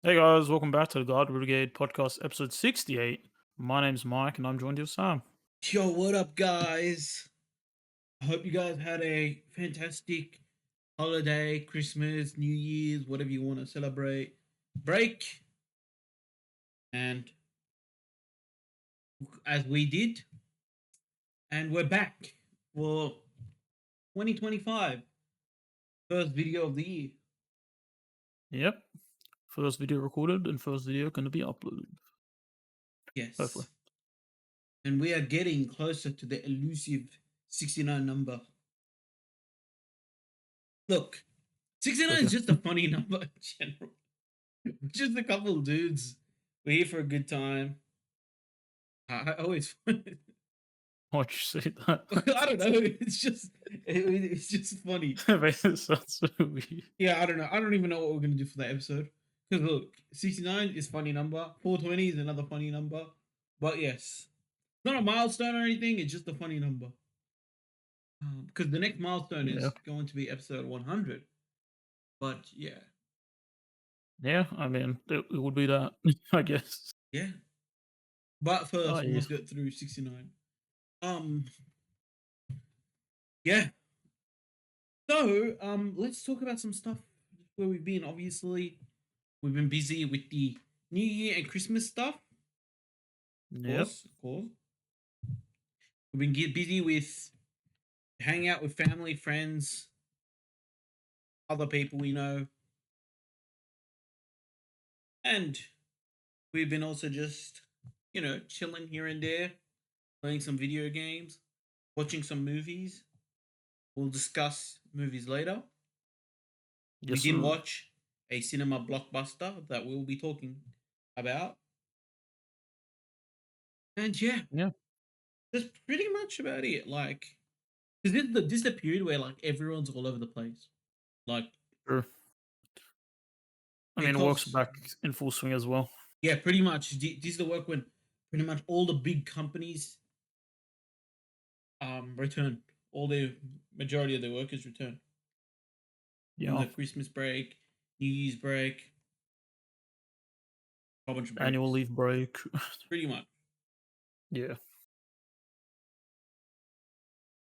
Hey guys, welcome back to the Brigade podcast, episode 68. My name's Mike, and I'm joined with Sam. Yo, what up, guys? I hope you guys had a fantastic holiday, Christmas, New Year's, whatever you want to celebrate. Break, and as we did, and we're back for 2025, first video of the year. Yep, first video recorded and first video going to be uploaded. Hopefully. Yes, and we are getting closer to the elusive 69 number. Look, 69 is Okay. just a funny number in general. Just a couple of dudes. We're here for a good time. I always Why'd you say that? I don't know. It's just funny. It makes it sound so weird. Yeah, I don't know. I don't even know what we're gonna do for that episode. Because look, 69 is funny number. 420 is another funny number. But yes, not a milestone or anything. It's just a funny number. Because the next milestone Yeah. is going to be episode 100. But yeah, Yeah, I mean, it would be that, I guess. yeah. But Oh, first, we yeah. must get through 69. Um, yeah. So, let's talk about some stuff where we've been. Obviously, we've been busy with the New Year and Christmas stuff. Yep. Of course. We've been busy with hanging out with family, friends, other people we know, and we've been also just, chilling here and there, playing some video games, watching some movies. We'll discuss movies later. We Yes, did sir. watch a cinema blockbuster that we'll be talking about. And yeah, Yeah, that's pretty much about it. Like, because this is the period where like everyone's all over the place. Like, sure. I mean, work's because back in full swing as well. yeah, pretty much this is the work when pretty much all the big companies return. All the majority of their workers return from Yeah. the Christmas break, New Year's break, a whole bunch of Annual breaks. leave break. Pretty much. Yeah.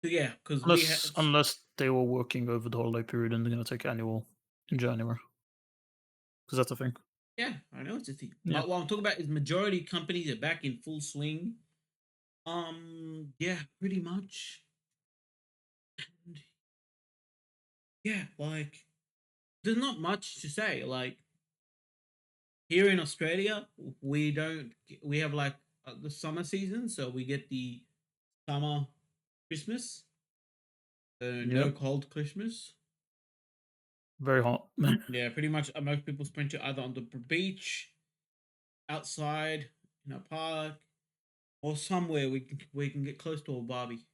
So yeah, because we Unless had unless they were working over the holiday period and they're going to take annual in January. Because that's a thing. yeah, I know it's a thing. Yeah. But what I'm talking about is majority companies are back in full swing. Yeah, pretty much. And yeah, like there's not much to say. Like here in Australia, we have like the summer season, so we get the summer Christmas, no Yep. cold Christmas. Very hot. Yeah, pretty much. Most people spend it either on the beach, outside in a park, or somewhere we can get close to a barbie.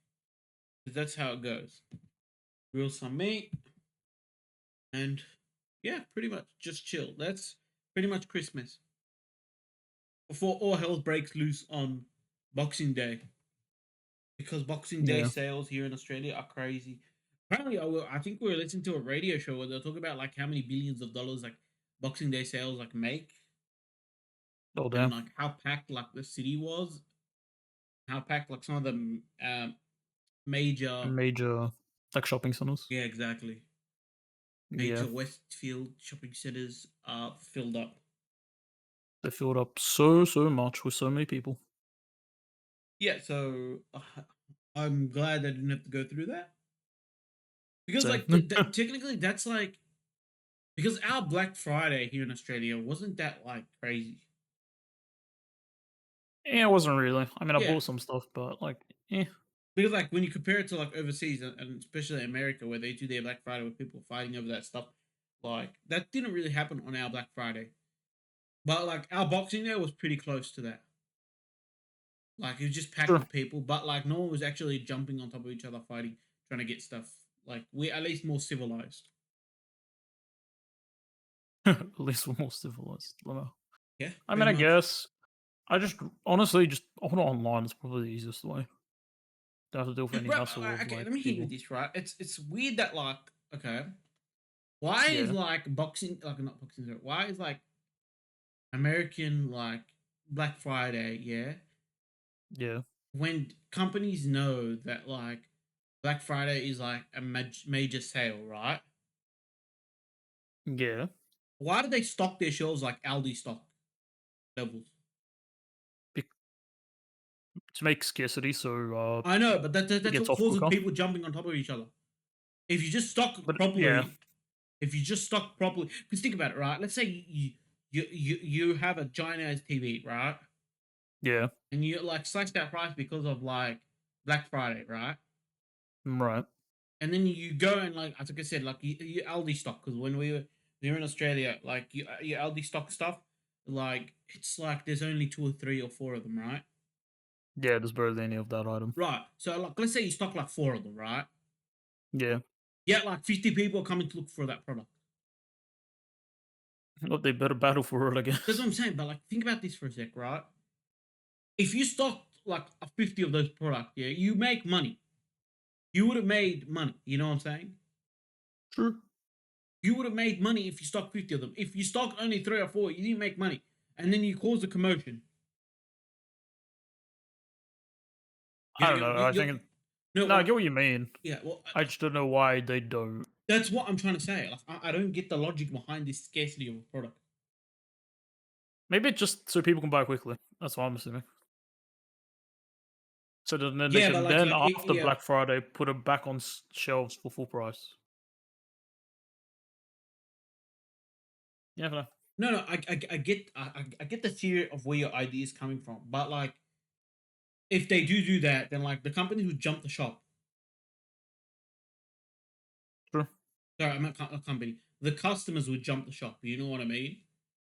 'Cause that's how it goes. Grill some meat, and yeah, pretty much just chill. That's pretty much Christmas before all hell breaks loose on Boxing Day. Because Boxing Day Yeah. sales here in Australia are crazy. Apparently, I think we were listening to a radio show where they're talking about like how many billions of dollars like Boxing Day sales like make, Oh, and damn. like how packed like the city was, how packed like some of the major, Major, like, shopping centers. yeah, exactly, Yeah. major Westfield shopping centers are filled up. They filled up so much with so many people. Yeah, so I'm glad I didn't have to go through that because Same. like technically that's like because our Black Friday here in Australia wasn't that like crazy. Yeah, it wasn't really. I mean, I Yeah, bought some stuff, but, like, eh. because like when you compare it to like overseas and especially America where they do their Black Friday with people fighting over that stuff, like that didn't really happen on our Black Friday. But like our Boxing Day was pretty close to that. Like it was just packed Sure. with people, but like no one was actually jumping on top of each other fighting, trying to get stuff. Like we're at least more civilized. At least we're more civilized. I don't know. Yeah, I mean, pretty I much. guess I just honestly just order online is probably the easiest way. Don't have to deal with any Bro, hassle of, okay, like, let me hit you with people. this, right? It's weird that like okay, why is Yeah. like boxing like not boxing? Why is like American like Black Friday, yeah. Yeah. When companies know that like Black Friday is like a major sale, right? Yeah. Why do they stock their shelves like Aldi stock levels? Bec to make scarcity so, I know, but it that's gets what off causes quicker. people jumping on top of each other. If you just stock But yeah. properly, if you just stock properly, because think about it, right? Let's say you have a giant ass TV, right? Yeah. And you like slash that price because of like Black Friday, right? Right. And then you go and like as I said, like you Aldi stock because when we were in Australia, like you Aldi stock stuff, like it's like there's only two or three or four of them, right? Yeah, there's barely any of that item. Right. So like let's say you stock like four of them, right? Yeah. Yet like 50 people are coming to look for that product. Well, they better battle for it, I That's what guess. I'm saying. But like think about this for a sec, right? If you stocked like a 50 of those products, yeah, you make money. You would have made money. You know what I'm saying? True. You would have made money if you stocked 50 of them. If you stocked only three or four, you didn't make money. And then you cause a commotion. I don't know, I think no, no, I well, get what you mean. yeah, well, I just don't know why they don't. that's what I'm trying to say. Like, I don't get the logic behind this scarcity of a product. Maybe it's just so people can buy quickly. That's what I'm assuming. So then they Yeah, but can then after yeah, Black Friday put it back on shelves for full price. Yeah, I don't know. no, no, I get the theory of where your idea is coming from, but like, if they do that, then like the companies would jump the shop. True. Sorry, I'm not a company. The customers would jump the shop. You know what I mean?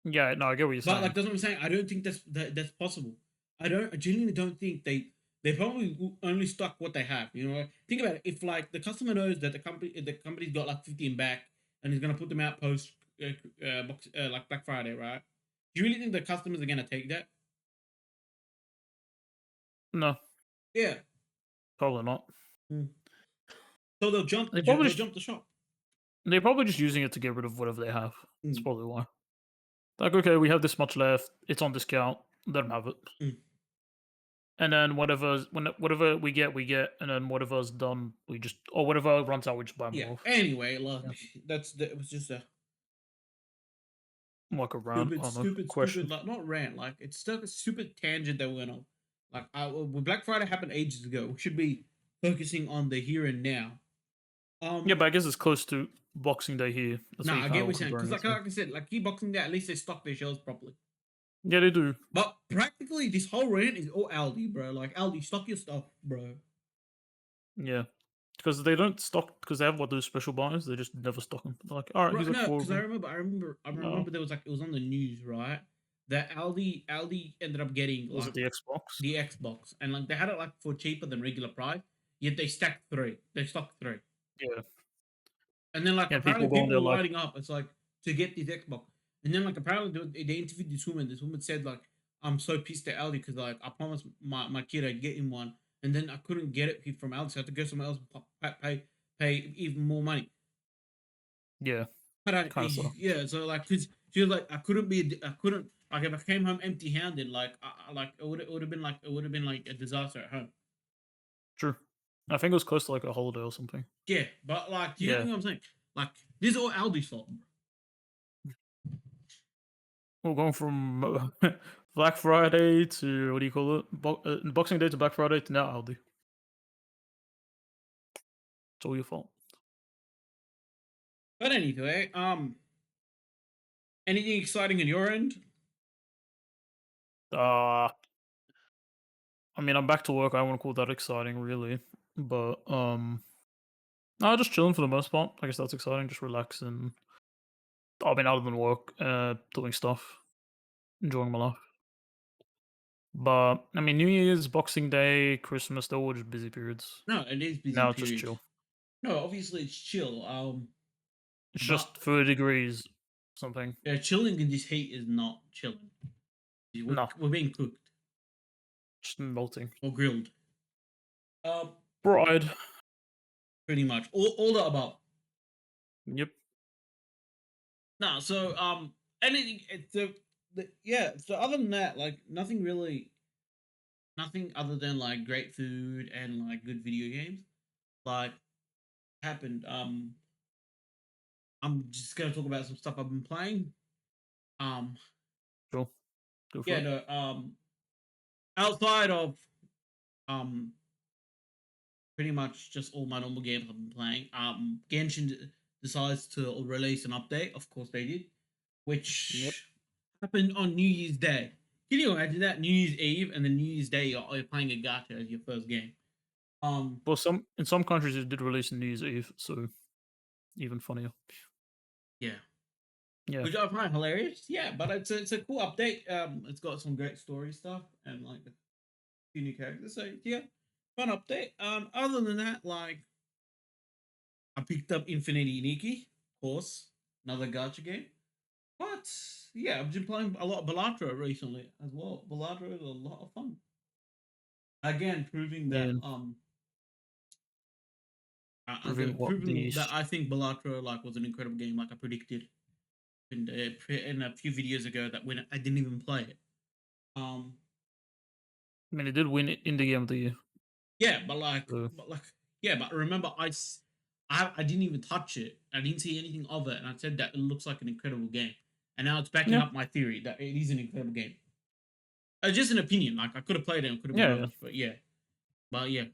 Yeah, no, I get what you're But like saying. that's what I'm saying. I don't think that's possible. I genuinely don't think they probably only stock what they have. You know, think about it. If like the customer knows that the company's got like 15 back and is gonna put them out post like Black Friday, right? Do you really think the customers are gonna take that? No, Yeah. probably not. Mm. So They probably they'll just jump the shop. they're probably just using it to get rid of whatever they have. That's Mm. probably why. Like, okay, we have this much left. It's on discount. Let them have it. Mm. And then whatever we get, and then whatever's done, we just or whatever runs out, we just buy Yeah. more of. Anyway, look, Yeah. it was just a Like a rant on a stupid, question. like not rant. Like it's still a stupid tangent that went on. Like when Black Friday happened ages ago, we should be focusing on the here and now. Yeah, Um, but I guess it's close to Boxing Day here. That's no, what you I kind get of what were you're saying because comparing it to. like I said, like keep boxing day, at least they stock their shelves properly. Yeah, they do. But practically, this whole rant is all Aldi, bro. Like Aldi, stock your stuff, bro. Yeah, because they don't stock because they have what those special buys. They just never stock them. They're like, all right, Right? here's like No, four of because them. I No, remember there was like it was on the news, right? That Aldi ended up getting was like it the Xbox? the Xbox, and like they had it like for cheaper than regular price. Yet they stacked three. They stocked three, Yeah, and then like yeah. People apparently go on people there were like, lining up. It's like to get this Xbox, and then like apparently they interviewed this woman. This woman said like, "I'm so pissed at Aldi because like I promised my kid I'd get him one, and then I couldn't get it from Aldi, so I had to go somewhere else and pay even more money." yeah, But kind of stuff. yeah, so like, cause she was like, I couldn't like if I came home empty handed, like like it would have been like a disaster at home. True. I think it was close to like a holiday or something. Yeah, but like, do you know Yeah, what I'm saying? Like, this is all Aldi's fault. we're going from Black Friday to what do you call it? Boxing Day to Black Friday to now Aldi. It's all your fault. But anyway, anything exciting on your end? Uh I mean, I'm back to work. I don't want to call that exciting, really, but no, just chilling for the most part. I guess that's exciting. Just relaxing. I mean, other than work, doing stuff, enjoying my life. But I mean, New Year's, Boxing Day, Christmas, they're all just busy periods. No, it is busy Now it's just period. chill. No, obviously it's chill. It's But just 30 degrees, something. yeah, chilling in this heat is not chilling. No, We're being cooked just melting. or grilled. Um, Bride. pretty much all the above. Yep. No, so anything. yeah. So other than that, like nothing really, nothing other than like great food and like good video games, like happened. I'm just gonna talk about some stuff I've been playing. Um, Sure, go for yeah, it. no, outside of um pretty much just all my normal games I've been playing. Genshin decides to release an update. Of course they did, Yep. which happened on New Year's Day. Can you imagine that? New Year's Eve and then New Year's Day you're playing a gacha as your first game. Um, Well, some countries it did release on New Year's Eve, so even funnier. yeah, Yeah, which I find hilarious. Yeah, but it's a cool update. It's got some great story stuff and like a few new characters. So yeah, fun update. Other than that, like I picked up Infinity Nikki, of course, another gacha game. But yeah, I've been playing a lot of Balatro recently as well. Balatro is a lot of fun. Again, proving that and proving again what proving the that I think Balatro like was an incredible game, like I predicted in a few videos ago that when I didn't even play it. Um, I mean, it did win Indie Game of the Year. yeah, So yeah, but remember I didn't even touch it. I didn't see anything of it, and I said that it looks like an incredible game. And now it's backing yeah, up my theory that it is an incredible game. Just an opinion. Like I could have played it and could have been yeah, yeah. rubbish, but yeah, but yeah,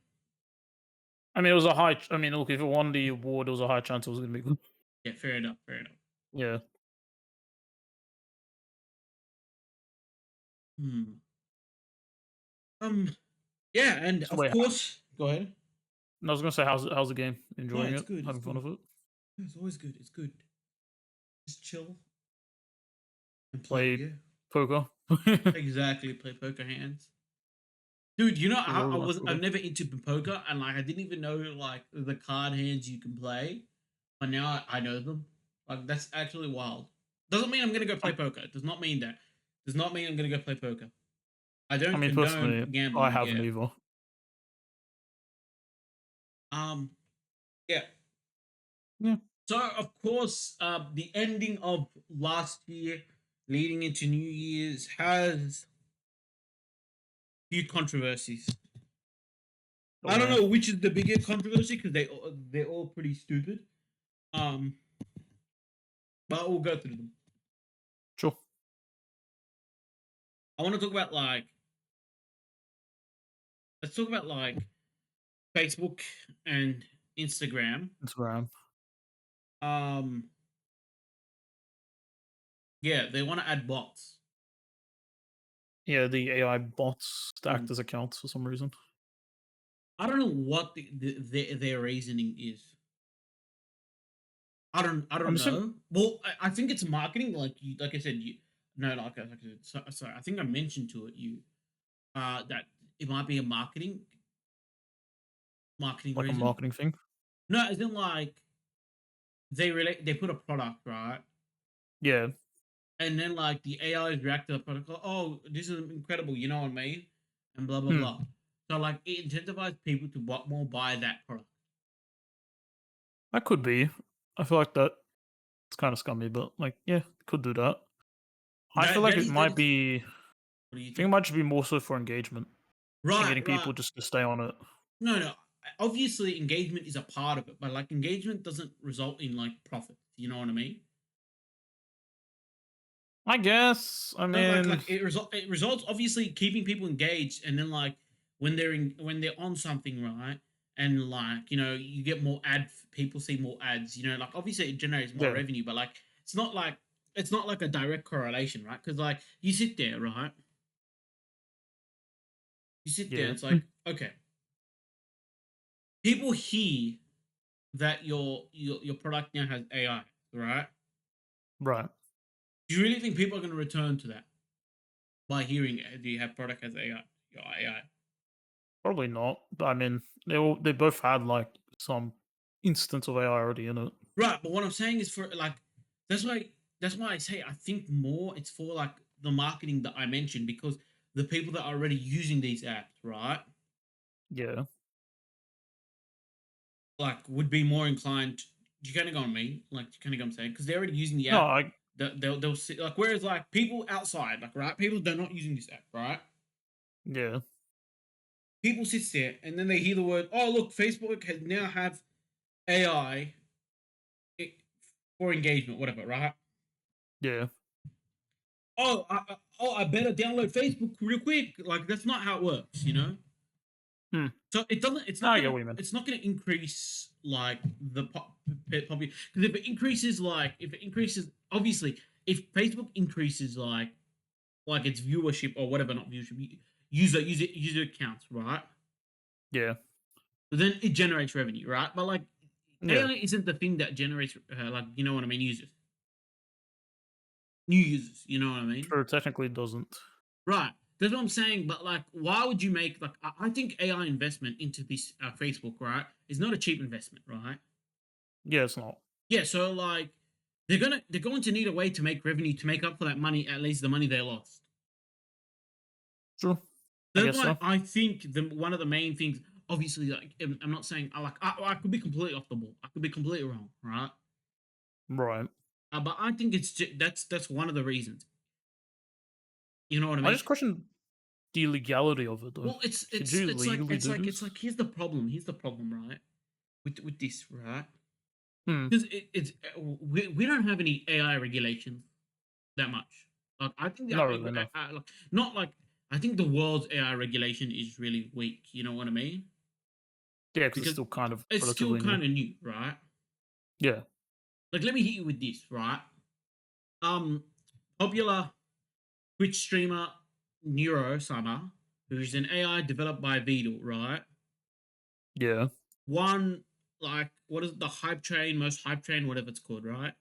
I mean, it was a high. I mean, look, if it won the award, it was a high chance it was going to be good. yeah, fair enough, fair enough. Yeah. Hmm. Yeah, and So of wait, course, go ahead. I was going to say, how's the game? No, Enjoying it's it? good. It's Having fun good. with it? It's always good. It's good. Just chill and play. Play Yeah, poker. exactly. Play poker hands, dude. You know, We all like I'm poker. never into poker, and like I didn't even know like the card hands you can play, but now I know them. Like that's actually wild. Doesn't mean I'm gonna go play Um, poker. It does not mean that. Does not mean I'm gonna go play poker. I I don't mean, condone personally, I gambling. haven't Yeah. either. Um. Yeah. Yeah, So, of course, the ending of last year, leading into New Year's, has few controversies. oh I don't man, know which is the biggest controversy because they're all pretty stupid. Um, but we'll go through them. sure. I want to talk about let's talk about Facebook and Instagram. Instagram. Um, yeah, they want to add bots. Yeah, the AI bots to Mm. act as accounts for some reason. I don't know what their reasoning is. I I'm don't assuming. know. Well, I think it's marketing. Like I said, you no, like I said, sorry. I think I mentioned to it you that it might be a marketing Like a reason. marketing thing. No, as in like they put a product right, Yeah. and then like the AIs react to the product. Oh, this is incredible. You know what I mean? And blah blah Hmm. blah. So like it incentivizes people to more buy that product. That could be. I feel like that it's kind of scummy, but like, yeah, could do that. I feel like it That might is. be. What do you I think it think? might just be more so for engagement and Right, getting right. people just to stay on it. No, no. Obviously, engagement is a part of it, but like engagement doesn't result in like profit. You know what I mean? I guess. I No, mean, it results obviously keeping people engaged, and then like when they're on something right, and like you get more people see more ads. Like obviously it generates more yeah, revenue, but like it's not like it's not like a direct correlation, right? Because like you sit there, right? You sit there, yeah, and it's like okay, people hear that your product now has AI, right? right. Do you really think people are going to return to that by hearing do you have product as AI? Your AI. Probably not. But I mean, they both had like some instance of AI already in it. Right, but what I'm saying is for like that's why that's why I say I think more it's for like the marketing that I mentioned because the people that are already using these apps, right? Yeah. Like would be more inclined. Do you kind of go on me? Like, do you kind of go what I'm saying? Because they're already using the No, app. They'll see, like, whereas like people outside, like, right, people they're not using this app, right? Yeah. People sits there and then they hear the word, oh look, Facebook has now have AI for engagement, whatever, right? Yeah. I better download Facebook real quick. Like that's not how it works, you know. Hmm. So it doesn't. It's No, not I get gonna. what you mean. It's not gonna increase like the popular. Because if it increases, obviously, if Facebook increases like its viewership or whatever, not viewership, user accounts, right? Yeah. Then it generates revenue, right? But like Yeah. AI isn't the thing that generates like you know what I mean, new users. You know what I mean? Sure, technically it doesn't. Right. That's what I'm saying. But like, why would you make like? I think AI investment into this Facebook, right, is not a cheap investment, right? Yeah, it's not. Yeah. So like, they're going to need a way to make revenue to make up for that money, at least the money they lost. True. I That's guess why so. I think the one of the main things, obviously, like I'm not saying I could be completely off the ball. I could be completely wrong, right? Right. But I think that's one of the reasons. You know what I I mean? just question the legality of it though. Well, it's Could it's you it's like legally it's do like this? it's like here's the problem. Here's the problem, right? With this, right? Hmm. Because it's we don't have any AI regulations that much. Like I think Not really, no. like, not like I think the world's AI regulation is really weak. You know what I mean? Yeah, because it's Because still kind of it's still relatively new. kind of new, right? Yeah. Like let me hit you with this, right? Um, Popular Twitch streamer Neuro Sama, who is an AI developed by Vidal, right? Yeah. One like what is it, the hype train, most hype train, whatever it's called, right?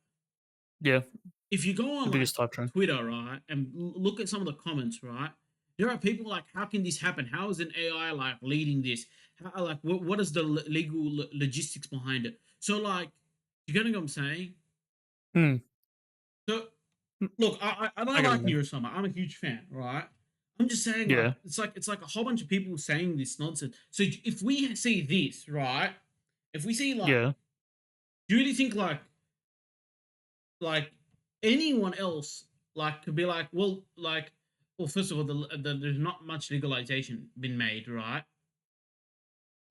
Yeah. If you go The on like biggest type train. Twitter, right, and look at some of the comments, right, there are people like, how can this happen? How is an AI like leading this? How like what is the legal logistics behind it? So like, you get what I'm saying? Hmm. So Mm, look, I I don't get what like you mean. Neurosummer. I'm a huge fan, right? I'm just saying, like, Yeah. it's like a whole bunch of people saying this nonsense. So if we see this, right? If we see like, Yeah. do you really think like anyone else like could be like, well, first of all, there's not much legalization been made, right?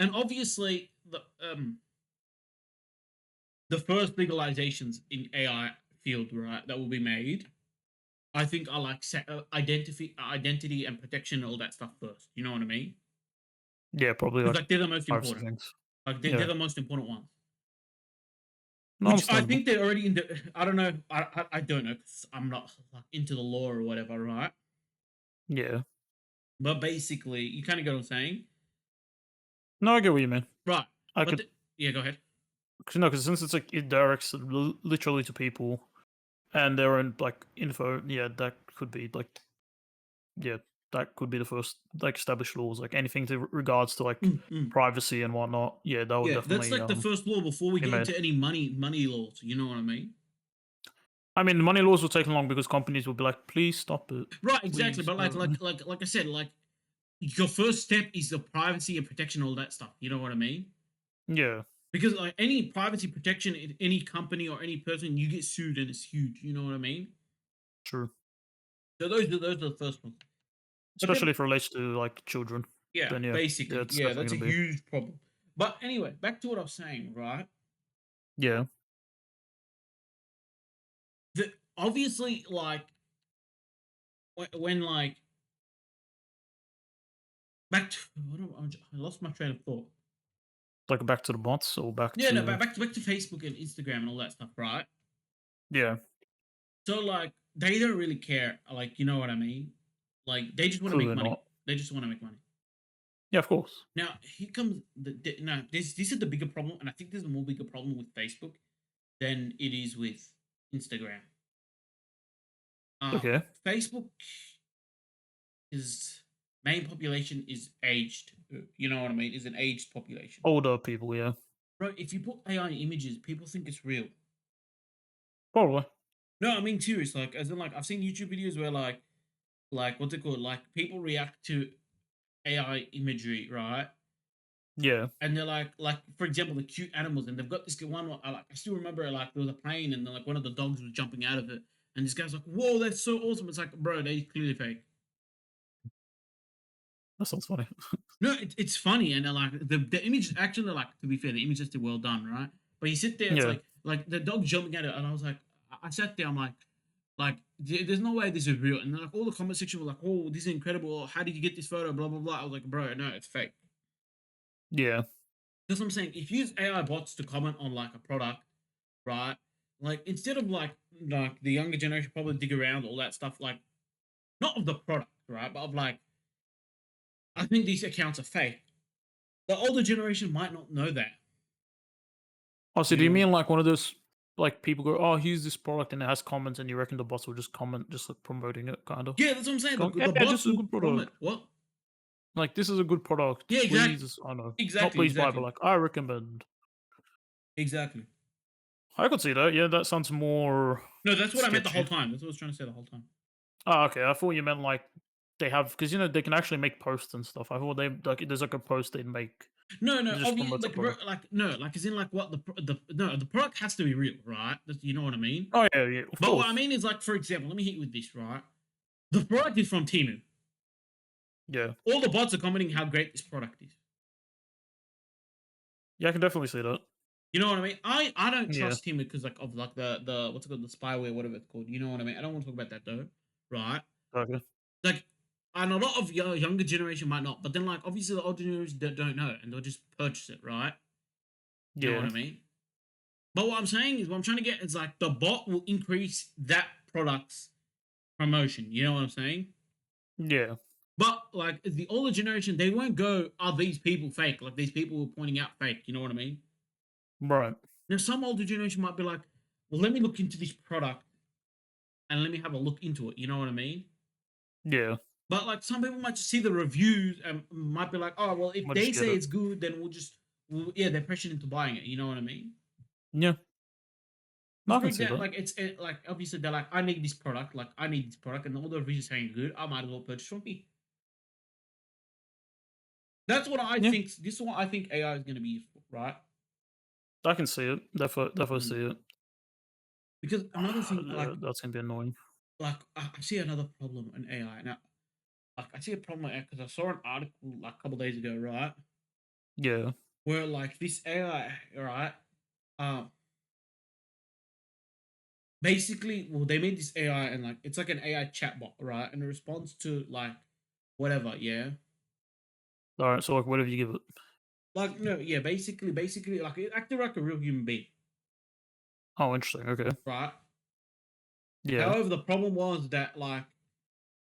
And obviously, the first legalizations in AI field, right, that will be made, I think are like identity and protection and all that stuff first. You know what I mean? Yeah, probably Because like like they're the most privacy important. things. Like they're Yeah. the most important ones. No, Which I understandable. think they're already in the. I don't know. I don't know because I'm not like, into the law or whatever, right? Yeah. But basically, you kind of get what I'm saying, No, I get what you mean. right? I But could, yeah, go ahead. cause, no, because since it's like it directs literally to people and their own like info, yeah, that could be like, yeah, that could be the first like established laws, like anything to regards to like Mm, mm. privacy and whatnot. Yeah, that would Yeah, that's definitely like the first law before we be get made. into any money laws. You know what I mean? I mean, the money laws will take long because companies will be like, please stop it, Right, exactly. please. But like I said, like your first step is the privacy and protection, all that stuff. You know what I mean? Yeah, Because like any privacy protection in any company or any person, you get sued and it's huge. You know what I mean? true. So those are the first ones. But Especially then if it relates to like children, yeah, then yeah, basically, it's yeah, definitely that's a gonna be. huge problem. But anyway, back to what I was saying, right? Yeah, The obviously like when like back to I lost my train of thought. like back to the bots or back Yeah, no, to back to Facebook and Instagram and all that stuff, right? yeah, So like they don't really care, like you know what I mean? Like they just want to make clearly money. not. They just want to make money. Yeah, of course. Now here comes now this is the bigger problem, and I think there's a more bigger problem with Facebook than it is with Instagram. Uh, Okay, Facebook is main population is aged. You know what I mean? Is an aged population. older people, yeah, Bro, if you put AI images, people think it's real. probably. No, I mean serious. Like, as in, like, I've seen YouTube videos where, like what's it called? Like, people react to AI imagery, right? Yeah, And they're like, for example, the cute animals, and they've got this one. Like, I still remember, like, there was a plane, and then like one of the dogs was jumping out of it, and this guy's like, "Whoa, that's so awesome!" It's like, bro, they clearly fake. That sounds funny. No, it's funny, and like the image actually, like, to be fair, the image is still well done, right? But you sit there, it's Yeah. like the dog jumping at it, and I was like, I sat there, I'm like, there's no way this is real. And then like all the comment section were like, "Oh, this is incredible! How did you get this photo?" Blah blah blah. I was like, bro, no, it's fake. Yeah. That's what I'm saying. If you use AI bots to comment on like a product, right? Like instead of like the younger generation probably dig around all that stuff, like not of the product, right? But of like, I think these accounts are fake. The older generation might not know that. Oh, so You do you know? mean like one of those like people go, "Oh, here's this product," and it has comments, and you reckon the bots will just comment, just like promoting it, kind of? Yeah, that's what I'm saying. Going, The "Yeah, this bots is a will good product. comment. What? Like this is a good product. Yeah, exactly, Please, I don't know, not exactly, please buy, but exactly, like I recommend." exactly. I could see that. Yeah, that sounds more No, that's what I meant the whole sketchy. time. That's what I was trying to say the whole time. Oh, okay. I thought you meant like they have because they can actually make posts and stuff. I thought they like there's like a post they'd make No, that no, just obviously, promotes a product. like no, like as in like what the no, the product has to be real, right? You know what I mean? Oh yeah, yeah, of But what I course. mean is like, for example, let me hit you with this, right? The product is from Timu. Yeah, All the bots are commenting how great this product is. yeah, I can definitely see that. You know what I mean? I don't Yeah, trust Timu because like of like the what's it called, the spyware, whatever it's called. You know what I mean? I don't want to talk about that though, right? okay. Like, and a lot of younger generation might not, but then like obviously the older generation don't know and they'll just purchase it, right? You know what Yeah, I mean? But what I'm saying is, what I'm trying to get is like the bot will increase that product's promotion. You know what I'm saying? yeah, But like the older generation, they won't go, "Are these people fake?" Like these people were pointing out fake. You know what I mean? right. Now some older generation might be like, "Well, let me look into this product and let me have a look into it." You know what I mean? Yeah, But like some people might just see the reviews and might be like, "Oh, well, if might they just get say it. it's good, then yeah, they're pressured into buying it." You know what I mean? Yeah, no, Because I for can see example, that. like like obviously they're like, "I need this product," like I need this product, and all the reviews saying good, I might as well purchase from me. That's what I Yeah, think. This is what I think AI is going to be used for, right? I can see it. Definitely Mm. see it. Because another thing, That's gonna be annoying. like I see another problem in AI now. Like I see a problem because I saw an article like a couple days ago, right, Yeah. where like this AI, right, um, basically, well, they made this AI and like it's like an AI chatbot, right, and it responds to like whatever, yeah, All right. So like, whatever you give it. like no, yeah, basically, like it acted like a real human being, Oh, interesting. Okay. right. Yeah. However, the problem was that like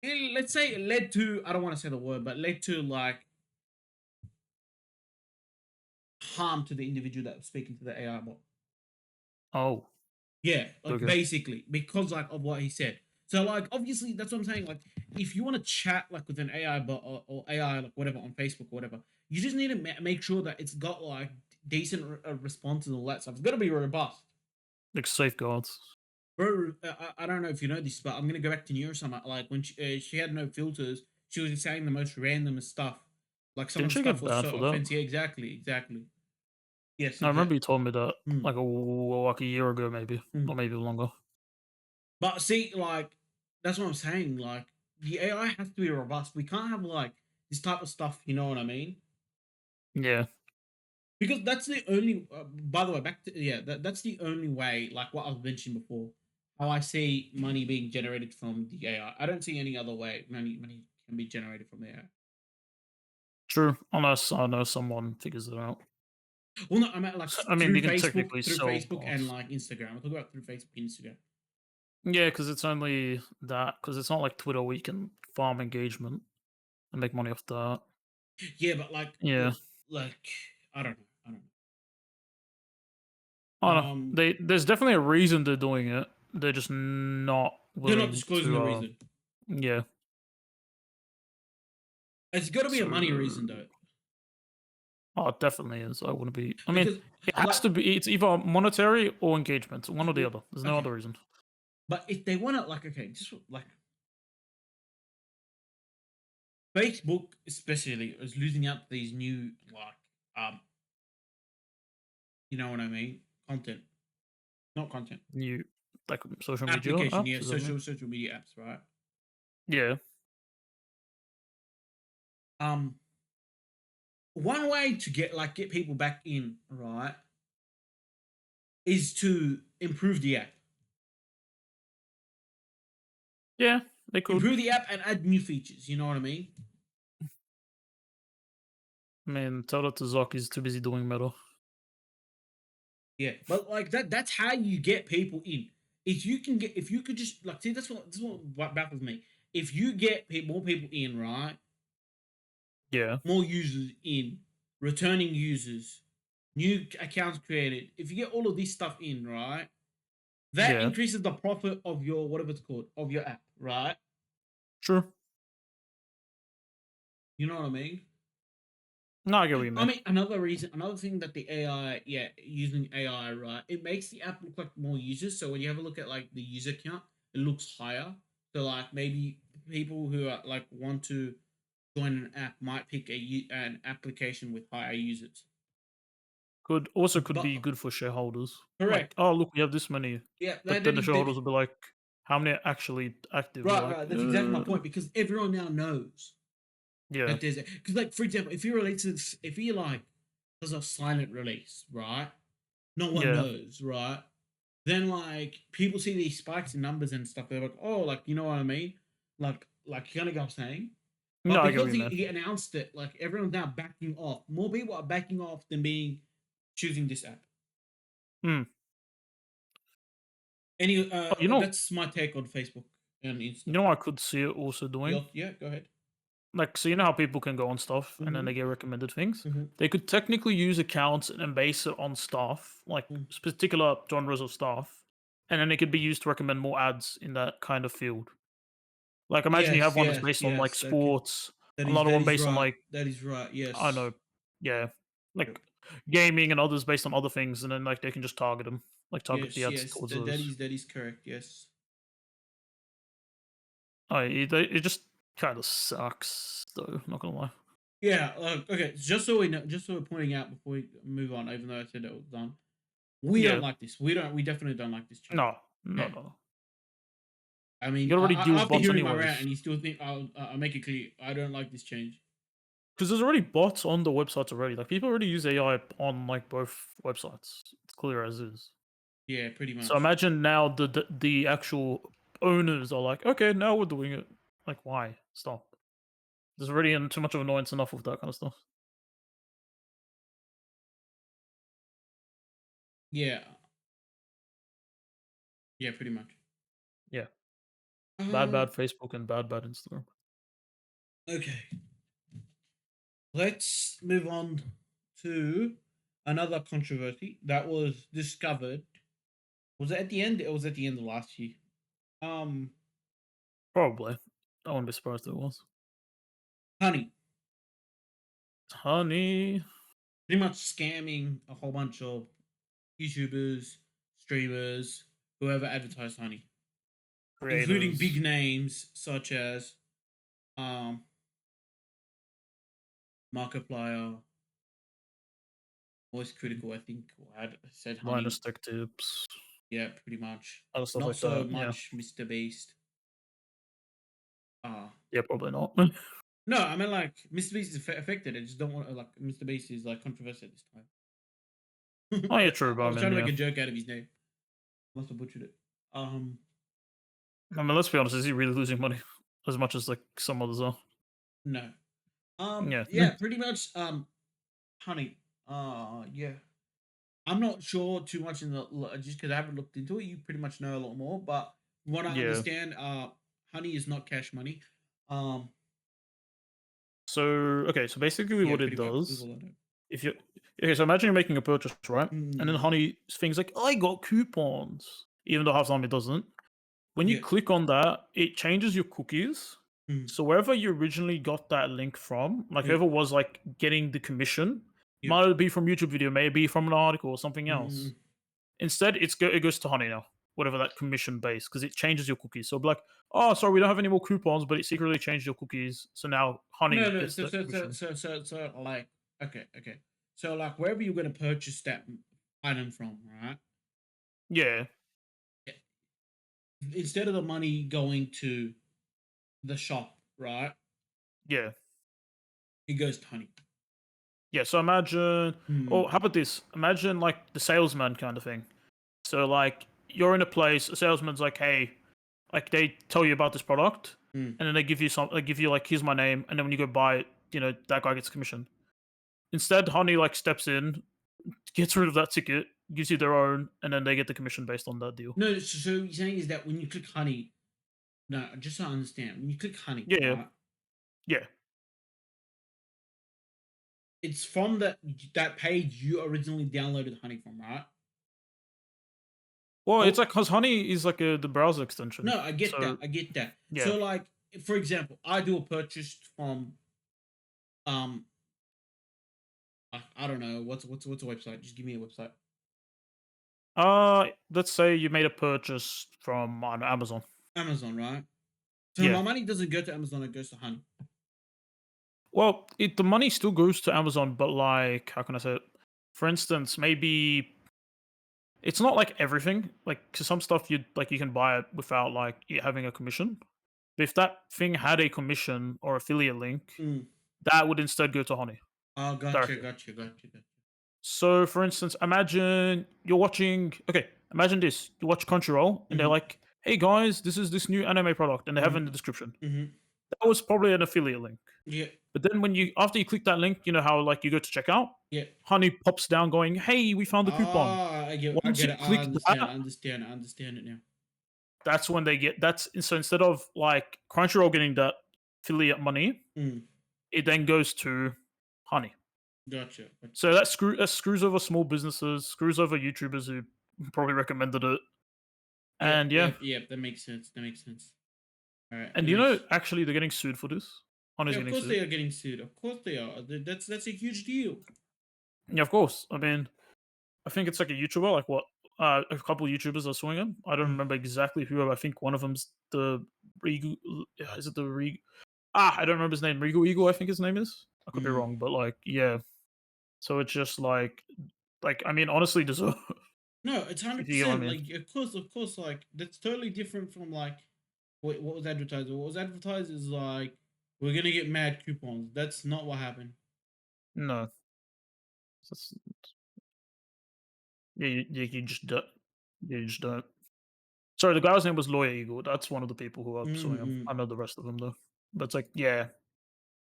let's say it led to, I don't want to say the word, but led to like harm to the individual that was speaking to the AI bot. Oh. Yeah, like Okay. basically because like of what he said. So like obviously that's what I'm saying. Like if you want to chat like with an AI bot or AI like whatever on Facebook or whatever, you just need to make sure that it's got like decent response and all that stuff. It's got to be robust. Like safeguards. Bro, I don't know if you know this, but I'm gonna go back to New or something. Like when she had no filters, she was saying the most randomest stuff. Like some of Didn't the she stuff get was banned so for that? offensive. Yeah, exactly, exactly. Yes, I remember exactly. you told me that Hmm. like a year ago, maybe, Hmm. or maybe longer. But see, like that's what I'm saying. Like the AI has to be robust. We can't have like this type of stuff. You know what I mean? Yeah. Because that's the only. By the way, back to yeah, that's the only way. Like what I've mentioned before, how I see money being generated from the AI. I don't see any other way money can be generated from the AI. True. Unless I know someone figures it out. Well, no, I meant like I mean, through you can Facebook, technically through sell Facebook and bots. like Instagram. I'm talking about through Facebook, and Instagram. Yeah, because it's only that. Because it's not like Twitter where you can farm engagement and make money off that. Yeah, but like, Yeah. like I don't know. I don't I know. don't know. There's definitely a reason they're doing it. They're just not They're not willing disclosing to. the reason. Yeah. It's got to be a So. money reason though, Oh, it definitely is. I wouldn't be. I mean, because it has like, to be. It's either monetary or engagement. One or the well, other. There's no okay, other reason. but if they want to, like, okay, just like Facebook especially is losing out these new like, you know what I mean, content, not content. You. like social media application, yeah, apps. Is that what you mean? social media apps, right? Yeah, Um, one way to get people back in, right, is to improve the app. yeah, they could. Improve the app and add new features. You know what I mean? I mean, tell that to Zuck. He's too busy doing meta. Yeah, but like that's how you get people in. If you could just like see that's what baffles me. If you get more people in, right, Yeah, more users in, returning users, new accounts created. If you get all of this stuff in, right, that yeah, increases the profit of your whatever it's called of your app, right? true. You know what I mean? No, I get what you I mean. mean, another thing that the AI, yeah, using AI, right? It makes the app look like more users. So when you have a look at like the user count, it looks higher. So like maybe people who are like want to join an app might pick an application with higher users. Could But be good for shareholders. Like, correct, oh look, we have this many, yeah, but then the shareholders will be like, how many are actually active? You're right, like, right. That's exactly my point because everyone now knows yeah, that there's because like for example, if you release this, if you like there's a silent release, right? No one yeah. knows, right? Then like people see these spikes in numbers and stuff. They're like, oh, like you know what I mean? Like you kind of get what I'm saying. No, But I get what because you mean. he announced it, like everyone's now backing off. More people are backing off than being choosing this app. Hmm. Any Oh, that's my take on Facebook and you Insta. know, what I could see it also doing. Yeah, go ahead. Like, so you know how people can go on stuff and then Mm-hmm. they get recommended things. Mm-hmm. They could technically use accounts and base it on stuff, like particular genres of stuff, and then it could be used to recommend more ads in that kind of field. Like, imagine you have Yes, one that's yes, based on like yes. Okay, sports, another that one is based on right. like That is right. I don't Yes. know, yeah, Yep. like gaming, and others based on other things, and then like they can just target them, like target the Yes, ads yes. towards those. That is correct. Yes. It just kind of sucks, though. Not gonna lie. Yeah. Okay. Just so we know, just so we're pointing out before we move on, even though I said it was done, we don't Yeah, like this. We don't. We definitely don't like this change. no, no, Okay. no. I You mean, already deal with after bots hearing my rant, anyways. and you still think I'll make it clear, I don't like this change. Because there's already bots on the websites already. Like people already use AI on like both websites. It's clear as is. Yeah, pretty So much. imagine now the actual owners are like, okay, now we're doing it. Like, why? Stop. There's already too much of annoyance enough with that kind of stuff. Yeah. Yeah, pretty much. Yeah, Um. bad Facebook and bad Instagram. Okay. Let's move on to another controversy that was discovered. Was it at the end? It was at the end of last year. Um, Probably. I wouldn't be surprised if it was. Honey, Honey, pretty much scamming a whole bunch of YouTubers, streamers, whoever advertised Honey, including big creators, names such as um Markiplier, Voice Critical, I think, or had said Honey. minus tech tips, Yeah, pretty much. other stuff Not like so that. Yeah, much Mr. Beast. Uh yeah, probably not. no, I mean like Mr. Beast is affected. I just don't want to like Mr. Beast is like controversial this time. Oh yeah, true. But I I was mean, trying to make yeah. a joke out of his name. Must have butchered it. I mean, let's be honest. Is he really losing money as much as like some others are? No. Yeah. Yeah, pretty much. Honey. Yeah. I'm not sure too much in the just because I haven't looked into it. You pretty much know a lot more, but from what I Yeah. understand, Honey is not cash money. Um, So okay, so basically yeah, what it pretty much. Is does, all I know. if you okay, so imagine you're making a purchase, right? And then Mm, Honey things like I got coupons, even though half the time it doesn't. When you yeah. click on that, it changes your cookies. Mm, So wherever you originally got that link from, like yeah. whoever was like getting the commission, Yep. might be from YouTube video, maybe from an article or something else. Mm, Instead, it goes to Honey now, whatever that commission base, because it changes your cookies. So it'll be like, oh, sorry, we don't have any more coupons, but it secretly changed your cookies. So now no, Honey no. gets that commission. Like, okay, okay. So like, wherever you're gonna purchase that item from, right? Yeah, instead of the money going to the shop, right? Yeah. It goes to honey. Yeah, so imagine Hmm. or how about this? Imagine like the salesman kind of thing. So like you're in a place, a salesman's like, hey, like they tell you about this product, Hmm. and then they give you some, they give you like, here's my name, and then when you go buy it, that guy gets commission. Instead, Honey like steps in, gets rid of that ticket, gives you their own, and then they get the commission based on that deal. No, so you're saying is that when you click honey, no, just so I understand, when you click honey, Yeah, yeah, right? yeah. It's from that page you originally downloaded honey from, right? Well, it's Oh, like because Honey is like the browser extension. no, I get that. So I get that. yeah. So, like, for example, I do a purchase from um, I don't know what's a website. Just give me a website. Let's say you made a purchase from on Amazon. Amazon, right? So Yeah. my money doesn't go to Amazon; it goes to honey. Well, the money still goes to Amazon, but like, how can I say it? For instance, maybe it's not like everything. Like, 'cause some stuff you can buy it without like it having a commission. But if that thing had a commission or affiliate link, Mm. that would instead go to Honey Oh, gotcha, directly. gotcha, gotcha, gotcha. So, for instance, imagine you're watching. Okay, imagine this: you watch Crunchyroll, and they're Mm-hmm. like, "Hey guys, this is this new anime product," and they have it in the Mm-hmm. description. Mm-hmm. That was probably an affiliate link. Yeah, But then when you after you click that link, you know how like you go to checkout, yeah. Honey pops down going, "Hey, we found the coupon." Ah, I Once get you it. I click understand. I that, understand. I understand it now. that's when they get that's so instead of like Crunchyroll getting that affiliate money, Mm. it then goes to Honey. Gotcha. So that screws over small businesses, screws over YouTubers who probably recommended it. Yep, And yeah. yep, yep. That makes sense. That makes sense. All right, And nice. actually they're getting sued for this. Honey's Yeah, of getting course sued. they are getting sued. Of course they are. That's a huge deal. Yeah, of course. I mean, I think it's like a YouTuber, like what a couple of YouTubers are suing him. I don't Mm. remember exactly who. I think one of them's the Rigu. Is it the Rig? I don't remember his name. Rigu Eagle, I think his name is. I could be Mm. wrong, but like, yeah. So it's just like I mean, honestly, deserve. No, it's If hundred you get what I percent. mean. Like, of course, like that's totally different from like what was advertised. What was advertised is like we're gonna get mad coupons. That's not what happened. No, that's, yeah, you just don't. Yeah, you just don't. Sorry, the guy's name was Lawyer Eagle. That's one of the people who are suing him. Mm-mm. I know the rest of them though. But it's like, yeah,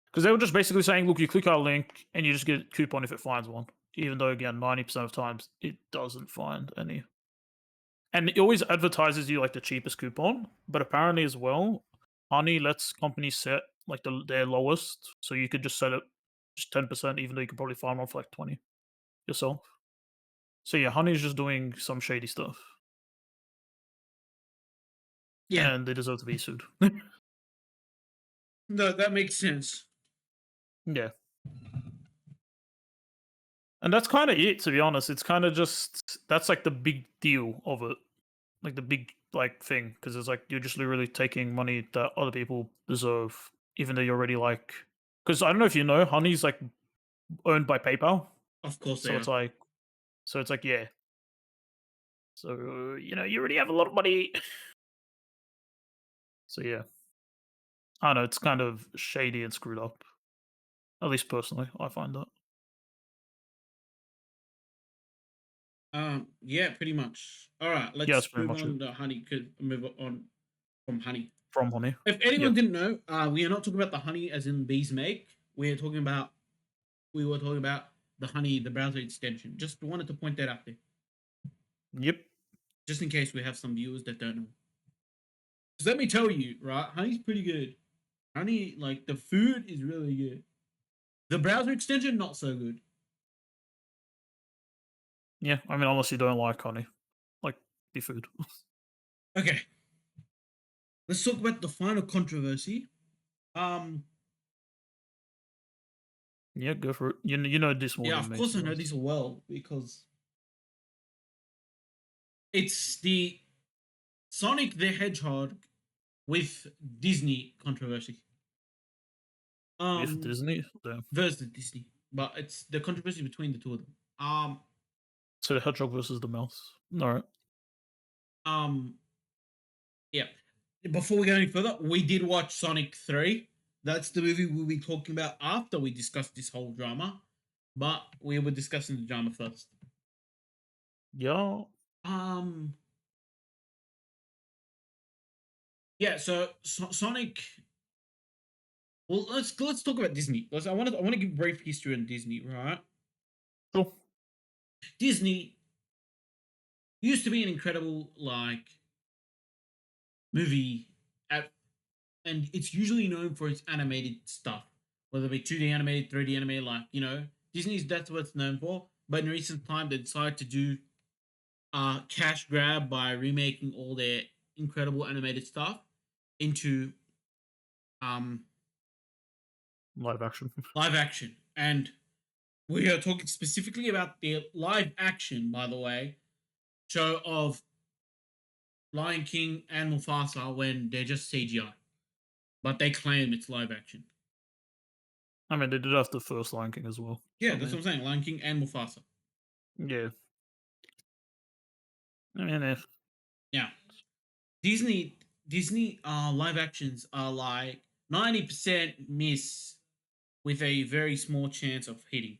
because they were just basically saying, look, you click our link and you just get a coupon if it finds one. Even though, again, 90% of times it doesn't find any. And it always advertises you like the cheapest coupon, but apparently as well, Honey lets companies set like their lowest, so you could just set it just 10%, even though you could probably find one for like 20 yourself. So yeah, Honey's just doing some shady stuff, Yeah. and they deserve to be sued. No, that makes sense. Yeah, and that's kind of it. To be honest, it's kind of just that's like the big deal of it. Like the big like thing because it's like you're just literally taking money that other people deserve, even though you're already like. Because I don't know if you know, Honey's like owned by PayPal, Of course they so it's are. like, yeah. So you already have a lot of money. So yeah, I don't know. It's kind of shady and screwed up. At least personally, I find that. Yeah, pretty much. All right, Yeah, that's let's pretty move much it on to honey. Could move on from honey. from Honey. If Yeah. anyone didn't know, we are not talking about the honey as in bees make. We were talking about the honey, the browser extension. Just wanted to point that out there, Yep. just in case we have some viewers that don't know. Because let me tell you, right? Honey's pretty good. Honey, like the food is really good. The browser extension, not so good. Yeah. I mean, unless you don't like Honey, like the food. Okay, let's talk about the final controversy. Um, Yeah, go for it. You know this more yeah, than of me, course to I be know honest. these well because it's the Sonic the Hedgehog with Disney controversy. With Um, Disney, yeah. versus Disney, but it's the controversy between the two of them. So the hedgehog versus the mouse. All right. Um, Yeah. Before we go any further, we did watch Sonic 3. That's the movie we'll be talking about after we discuss this whole drama. But we were discussing the drama first. Yeah. Um yeah, Sonic. Well, let's talk about Disney. I want to give brief history on Disney, right? Sure. Disney used to be an incredible movie at, and it's usually known for its animated stuff, whether it be 2D animated, 3D animated, Disney's that's what it's known for. But in recent time, they decided to do cash grab by remaking all their incredible animated stuff into um Live action. live action. And we are talking specifically about the live action, by the way, show of Lion King and Mufasa when they're just CGI, but they claim it's live action. I mean, they did have the first Lion King as well. Yeah, So, I that's what mean, I'm saying. Lion King and Mufasa. yeah. I mean, Yeah, Disney Disney live actions are like 90% miss with a very small chance of hitting.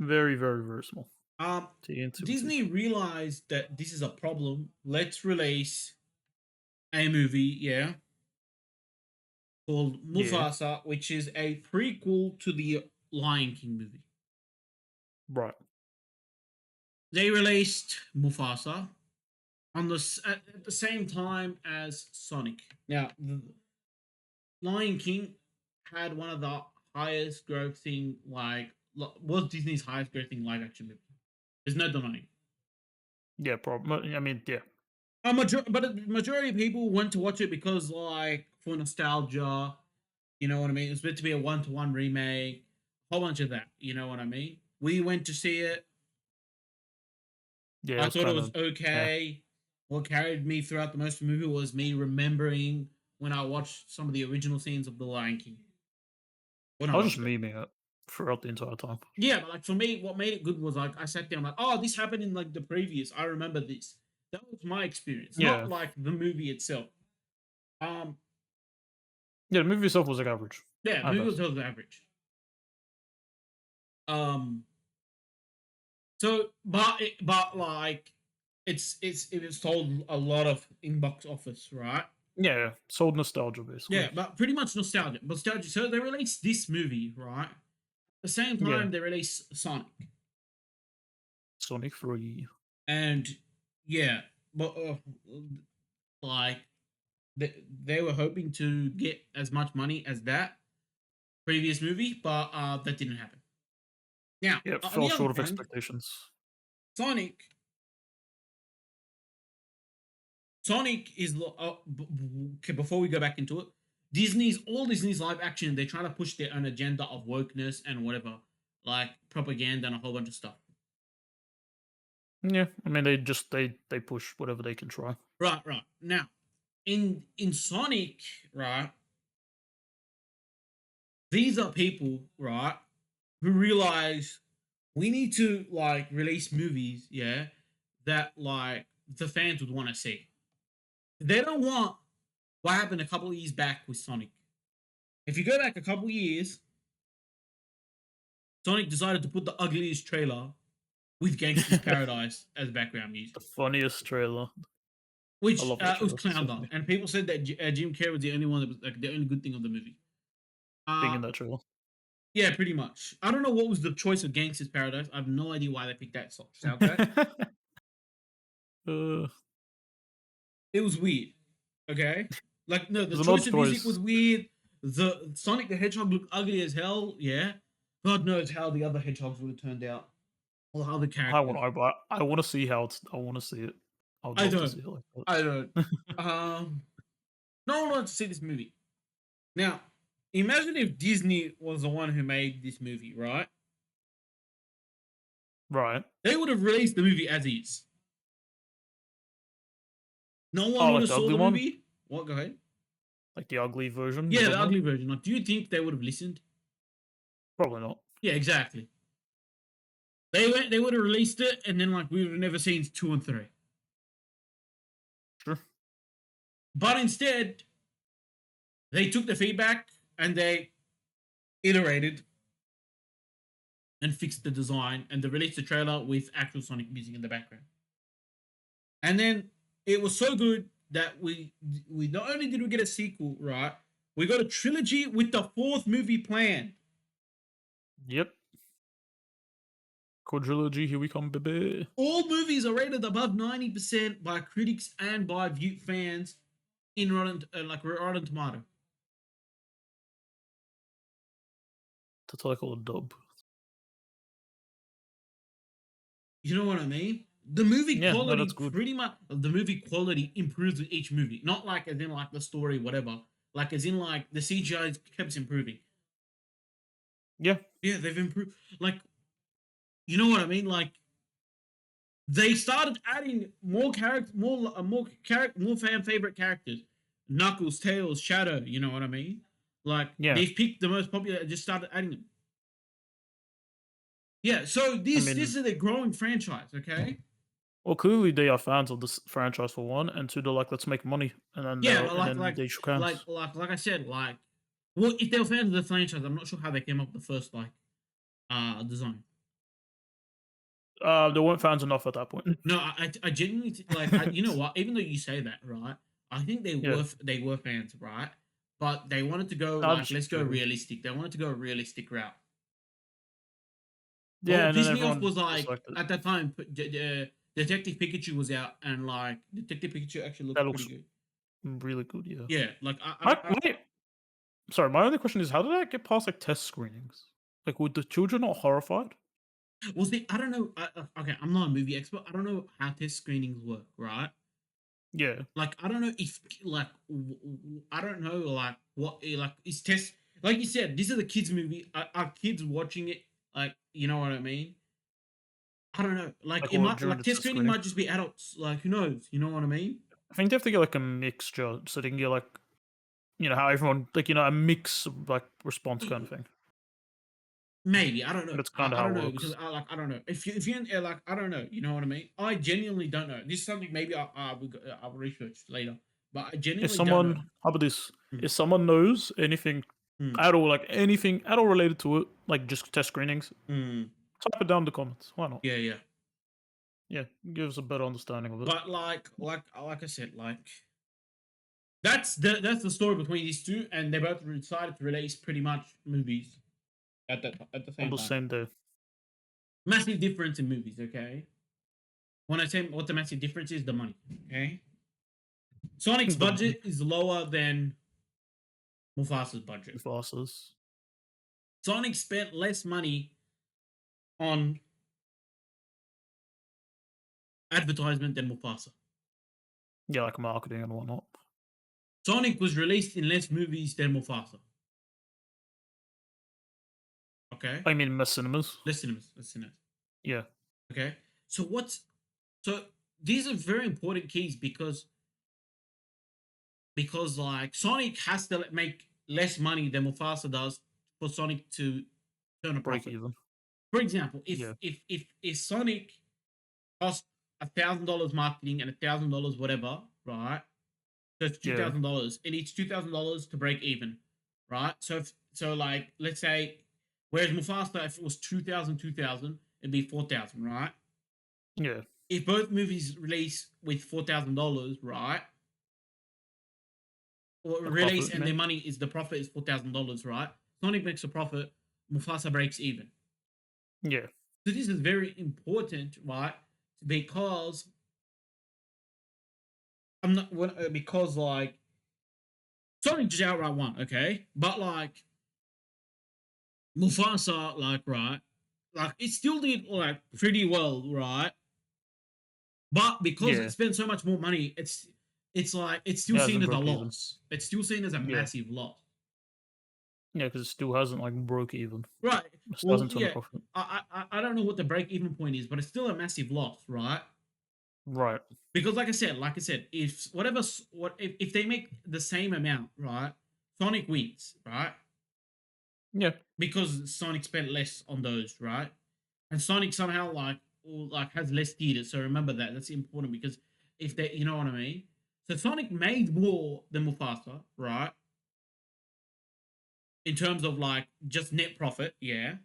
very, very, very small. Um, TNT. Disney realized that this is a problem. Let's release a movie, yeah, called Yeah. Mufasa, which is a prequel to the Lion King movie. Right. They released Mufasa at the same time as Sonic. Now, the Lion King had one of the highest grossing, was Disney's highest grossing live action movie. There's no denying. Yeah, probably. I mean, yeah. But a majority of people went to watch it because, for nostalgia, you know what I mean? It was meant to be a one-to-one remake, a whole bunch of that, you know what I mean? We went to see it. Yeah, it I was thought it kind was of. okay. What carried me throughout the most of the movie was me remembering when I watched some of the original scenes of The Lion King. When I I was just watched it. memeing it throughout the entire time. Yeah, but for me, what made it good was I sat down oh, this happened in the previous. I remember this. That was my experience, not Yeah. like the movie itself. Um, Yeah, the movie itself was like average. yeah, At movie was best. average. Um, but it was sold a lot of in box office, right? Yeah, sold nostalgia Yeah, basically. but pretty much nostalgia. Nostalgia. So they released this movie, right? At the same Yeah. time, they released Sonic, Sonic 3. and yeah, but like they were hoping to get as much money as that previous movie, but that didn't happen. Now, Yeah, on fell the short other of hand, expectations. Sonic Sonic is okay. Before we go back into it, Disney's live action. They're trying to push their own agenda of wokeness and whatever, like propaganda and a whole bunch of stuff. Yeah, I mean, they push whatever they can try. Right, right. Now, in Sonic, right, these are people, right, who realize we need to release movies, yeah, that the fans would want to see. They don't want what happened a couple of years back with Sonic. If you go back a couple of years, Sonic decided to put the ugliest trailer with Gangsta's Paradise as background music, The funniest trailer. I which love that was trailer. It's so clowned up, funny. and people said that Jim Carrey was the only one that was the only good thing of the movie. Being Uh in that trailer. yeah, pretty much. I don't know what was the choice of Gangsta's Paradise. I have no idea why they picked that soundtrack. uh, It was weird. Okay, no, the it's an odd choice of music choice. was weird. The Sonic the Hedgehog looked ugly as hell. Yeah, God knows how the other hedgehogs would have turned out, or how the I want characters. I want to see how it's. I want to see it. I would I love to don't. see it like I don't. that. No one wants to see this movie. Now, imagine if Disney was the one who made this movie, right? Right. They would have released the movie as is. No one Oh, would like have the saw ugly the one, movie. What? Go ahead. like the ugly version. You Yeah, don't the know. ugly version. Do you think they would have listened? Probably not. Yeah, exactly. They would have released it, and then we would have never seen 2 and 3. Sure. But instead, they took the feedback and they iterated and fixed the design, and they released the trailer with actual Sonic music in the background. And then it was so good that we not only did we get a sequel, right? We got a trilogy with the fourth movie planned. Yep. Quadrilogy, here we come, baby. All movies are rated above 90% by critics and by view fans in Rotten Tomato. That's what I call a dub. You know what I mean? The movie Yeah, no, quality that's good. pretty much the movie quality improves with each movie. Not like as in like the story, whatever. Like as in like the CGI keeps improving. Yeah, Yeah, they've improved. Like you know what I mean? Like they started adding more characters, more fan favorite characters. Knuckles, Tails, Shadow. You know what I mean? Like yeah. they've picked the most popular and just started adding them. Yeah, so I this mean, is a growing franchise. Okay. well, clearly they are fans of this franchise for one, and two, they're like, let's make money, and then Yeah, and then they shook hands. like I said, like well, if they were fans of the franchise, I'm not sure how they came up with the first design. They weren't fans enough at that point. No, I genuinely you know what? Even though you say that, right? I think Yeah, they were fans, right? But they wanted to go I'm like just let's go joking. realistic. They wanted to go a realistic route. But Yeah, what and then pissed me off everyone was like disliked it. at that time, Detective Pikachu was out, and like Detective Pikachu actually That looked pretty looks good. really good. Yeah. Yeah, like My my sorry, my only question is, how did that get past like test screenings? Like, were the children not horrified? well, see, I don't know. Okay, I'm not a movie expert. I don't know how test screenings work, right? Yeah, Like, I don't know if like I don't know like what like is test like you said. This is a kids movie. Are kids watching it? Like, you know what I mean? I don't know. Like, like it what might during like the test test screening screening? might just be adults. Like, who knows? You know what I mean? I think they have to get like a mixture, so they can get like, how everyone, like, a mix of, like, response kind of thing. Maybe I don't know. That's kind of I how it don't know because works. I don't know if you like I don't know. You know what I mean? I genuinely don't know. This is something maybe I'll research later, but I If genuinely don't someone, know. how about this? Hmm, If someone knows anything hmm, at all, like anything at all related to it, like just test screenings, hmm. type it down in the comments. Why not? Yeah, yeah. Yeah, give us a better understanding of it. But like I said, like that's the story between these two, and they both decided to release pretty much movies at the On same the time. same day. Massive difference in movies. Okay, when I say what the massive difference is, the money. Okay, Sonic's The money budget is lower than Mufasa's budget. passes. Sonic spent less money on advertisement than Mufasa. Yeah, like marketing and whatnot. Sonic was released in less movies than Mufasa. Okay, I mean, Miss Cinemas. listen. Yeah, Okay, so what's so these are very important keys because like Sonic has to make less money than Mufasa does for Sonic to turn a break profit. even. For example, Yeah, if Sonic cost $1,000 marketing and $1,000 whatever, right? So it's two yeah, thousand dollars. It needs $2,000 to break even, right? So like let's say, whereas Mufasa, if it was 2,000, it'd be 4,000, right? yeah. If both movies release with $4,000, right? Or A release profit, and their man. money is the profit is $4,000, right? Sonic makes a profit, Mufasa breaks even. Yeah, So this is very important, right? Because I'm not because like Sonic just outright won, okay? But like Mufasa, like right, like it still did like pretty well, right? But because it yeah. spent so much more money, it's like it's still It seen hasn't as a broke even. loss. It's still seen as a Yeah, massive loss, yeah, because it still hasn't like broke even. right? It still Well, hasn't turned a yeah, profit. I don't know what the break even point is, but it's still a massive loss, right? Right. Because like I said, if whatever what if they make the same amount, right? Sonic wins, right? Yeah. Because Sonic spent less on those, right? And Sonic somehow like has less theaters. So remember that. That's important because if they, you know what I mean. So Sonic made more than Mufasa, right? In terms of like just net profit, yeah.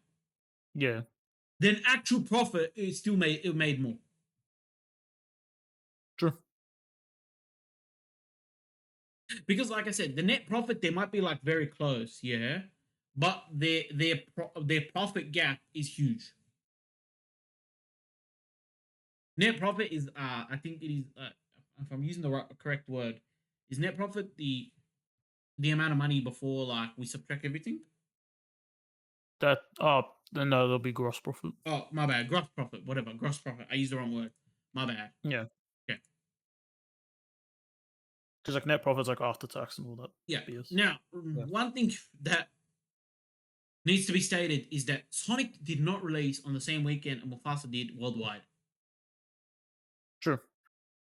Yeah. Then actual profit, it made more. True. Because like I said, the net profit they might be like very close, yeah, but their profit gap is huge. Net profit is I think it is if I'm using the correct word, is net profit the amount of money before like we subtract everything? That then that'll be gross profit. Oh, my bad. Gross profit, whatever. Gross profit. I used the wrong word. My bad. Yeah. Okay. Because like net profit's like after tax and all that Yeah. BS. Now, Yeah. one thing that needs to be stated is that Sonic did not release on the same weekend and Mufasa did worldwide. True.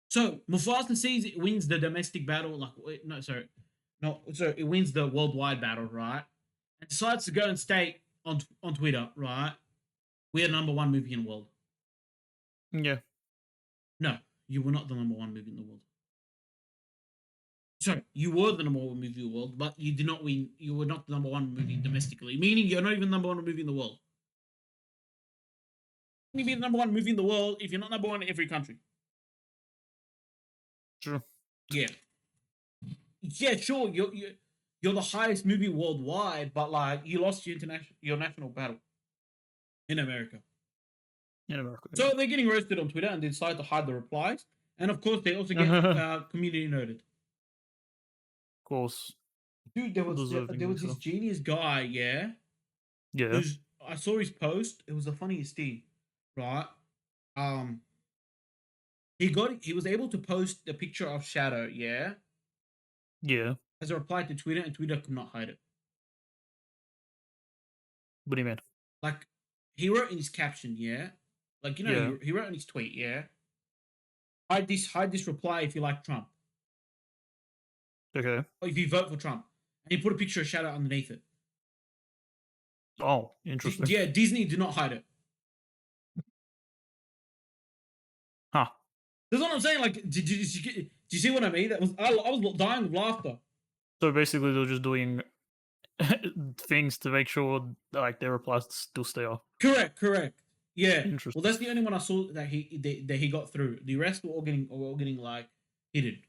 So Mufasa sees it wins the domestic battle, like no, sorry, no, so it wins the worldwide battle, right? And decides to go and state on Twitter, right? We are number one movie in the world. Yeah. No, you were not the number one movie in the world. Sorry, you were the number one movie in the world, but you did not win. You were not the number one movie domestically, meaning you're not even the number one movie in the world. You be the number one movie in the world if you're not number one in every country. True. Yeah, yeah, sure. You're the highest movie worldwide, but like you lost your national battle in America. In America. So they're getting roasted on Twitter, and they decide to hide the replies. And of course, they also get Yeah. community noted. Of course, Dude, there deservingly was this so. genius guy, yeah, Yeah. who's I saw his post. It was the funniest thing, right? Um, he was able to post the picture of Shadow, yeah, Yeah. as a reply to Twitter, and Twitter could not hide it. What do you mean? Like he wrote in his caption, yeah, like Yeah. he wrote in his tweet, yeah, hide this reply if you like Trump, Okay. or if you vote for Trump, and he put a picture of Shadow underneath it. Oh, interesting. Yeah, Disney did not hide it. Huh. That's what I'm saying. Like, did you see what I mean? I was dying of laughter. So basically, they're just doing things to make sure like their replies still stay off. Correct, correct. Yeah. Well, Interesting. that's the only one I saw that he got through. The rest were all getting like hidden.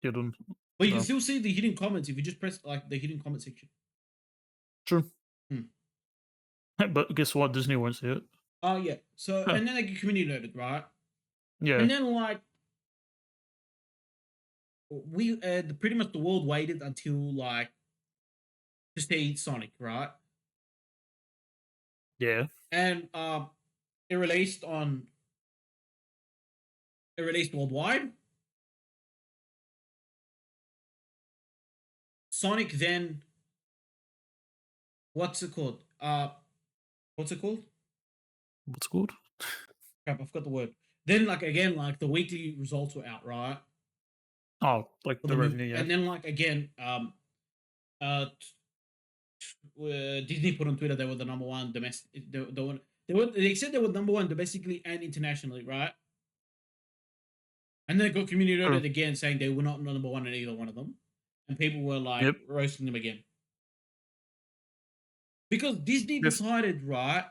Hidden. But you can No. still see the hidden comments if you just press like the hidden comment section. True. Hmm. But guess what? Disney won't see it. Oh yeah. So Huh. and then they get community noted, right? Yeah. And then like we pretty much the world waited until like to see Sonic, right? Yeah. And it released on it released worldwide. Sonic then what's it called? What's it called? What's good? Crap, I forgot the word. Then like again, like the weekly results were out, right? Oh, like For the the movie, revenue. Yeah. and then like again, uh, Disney put on Twitter they were the number one domestic. They said they were number one domestically and internationally, right? And then they got community True. noted again saying they were not number one in either one of them, and people were like Yep. roasting them again because Disney Yep. decided right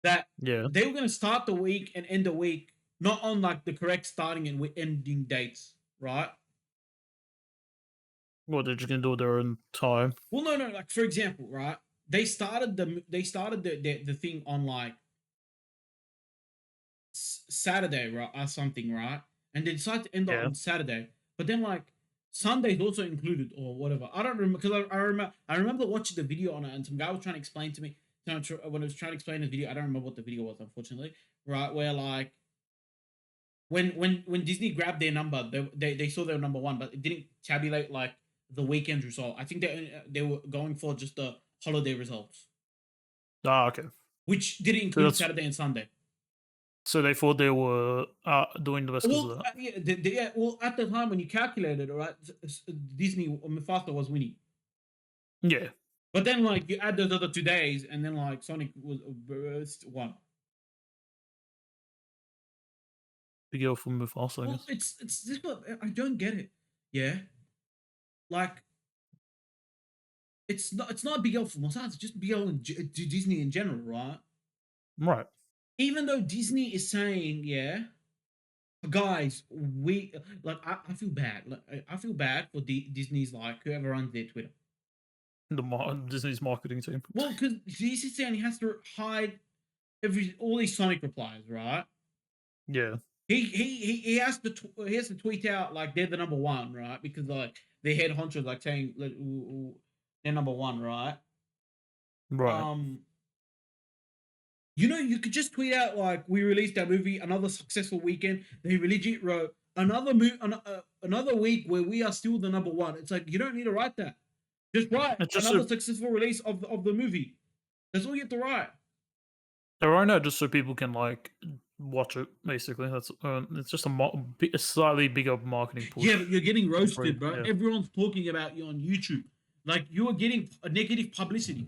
that Yeah. they were going to start the week and end the week not on like the correct starting and ending dates, right? Well, they're just gonna do it their own time. Well, no, no. Like for example, right? They started the thing on like Saturday, right, or something, right? And they decided to end it Yeah. on Saturday, but then like Sunday's also included or whatever. I don't remember because I remember watching the video on it, and some guy was trying to explain to me when I was trying to explain the video. I don't remember what the video was, unfortunately. Right, where like when Disney grabbed their number, they saw their number one, but it didn't tabulate like the weekend result. I think they were going for just the holiday results, Ah, okay. which didn't So include that's Saturday and Sunday. so they thought they were doing the best because of Well, that. yeah, yeah, well, at the time when you calculated, all right, Disney or Mufasa was winning. Yeah. But then, like, you add those other 2 days, and then, like, Sonic was won. Big L for Mufasa, I Well, guess. it's this what I don't get it. Yeah, like it's not a big L for Mossad. It's just big L to Disney in general, right? Right. Even though Disney is saying, yeah, guys, we like I feel bad. Like, I feel bad for Disney's like whoever runs their Twitter. Disney's marketing team. Well, because Disney saying he has to hide all these Sonic replies, right? Yeah. He has to he has to tweet out like they're the number one, right? Because like their head honchos like saying like, they're number one, right? Right. Um, you could just tweet out like we released our movie, another successful weekend. They legit wrote another week where we are still the number one. It's like you don't need to write that. Just write It's just another so successful release of the movie. That's all you have to write. they're right now just so people can like watch it. Basically, that's it's just a slightly bigger marketing push. Yeah, but you're getting roasted, bro. Yeah. Everyone's talking about you on YouTube. Like you are getting a negative publicity.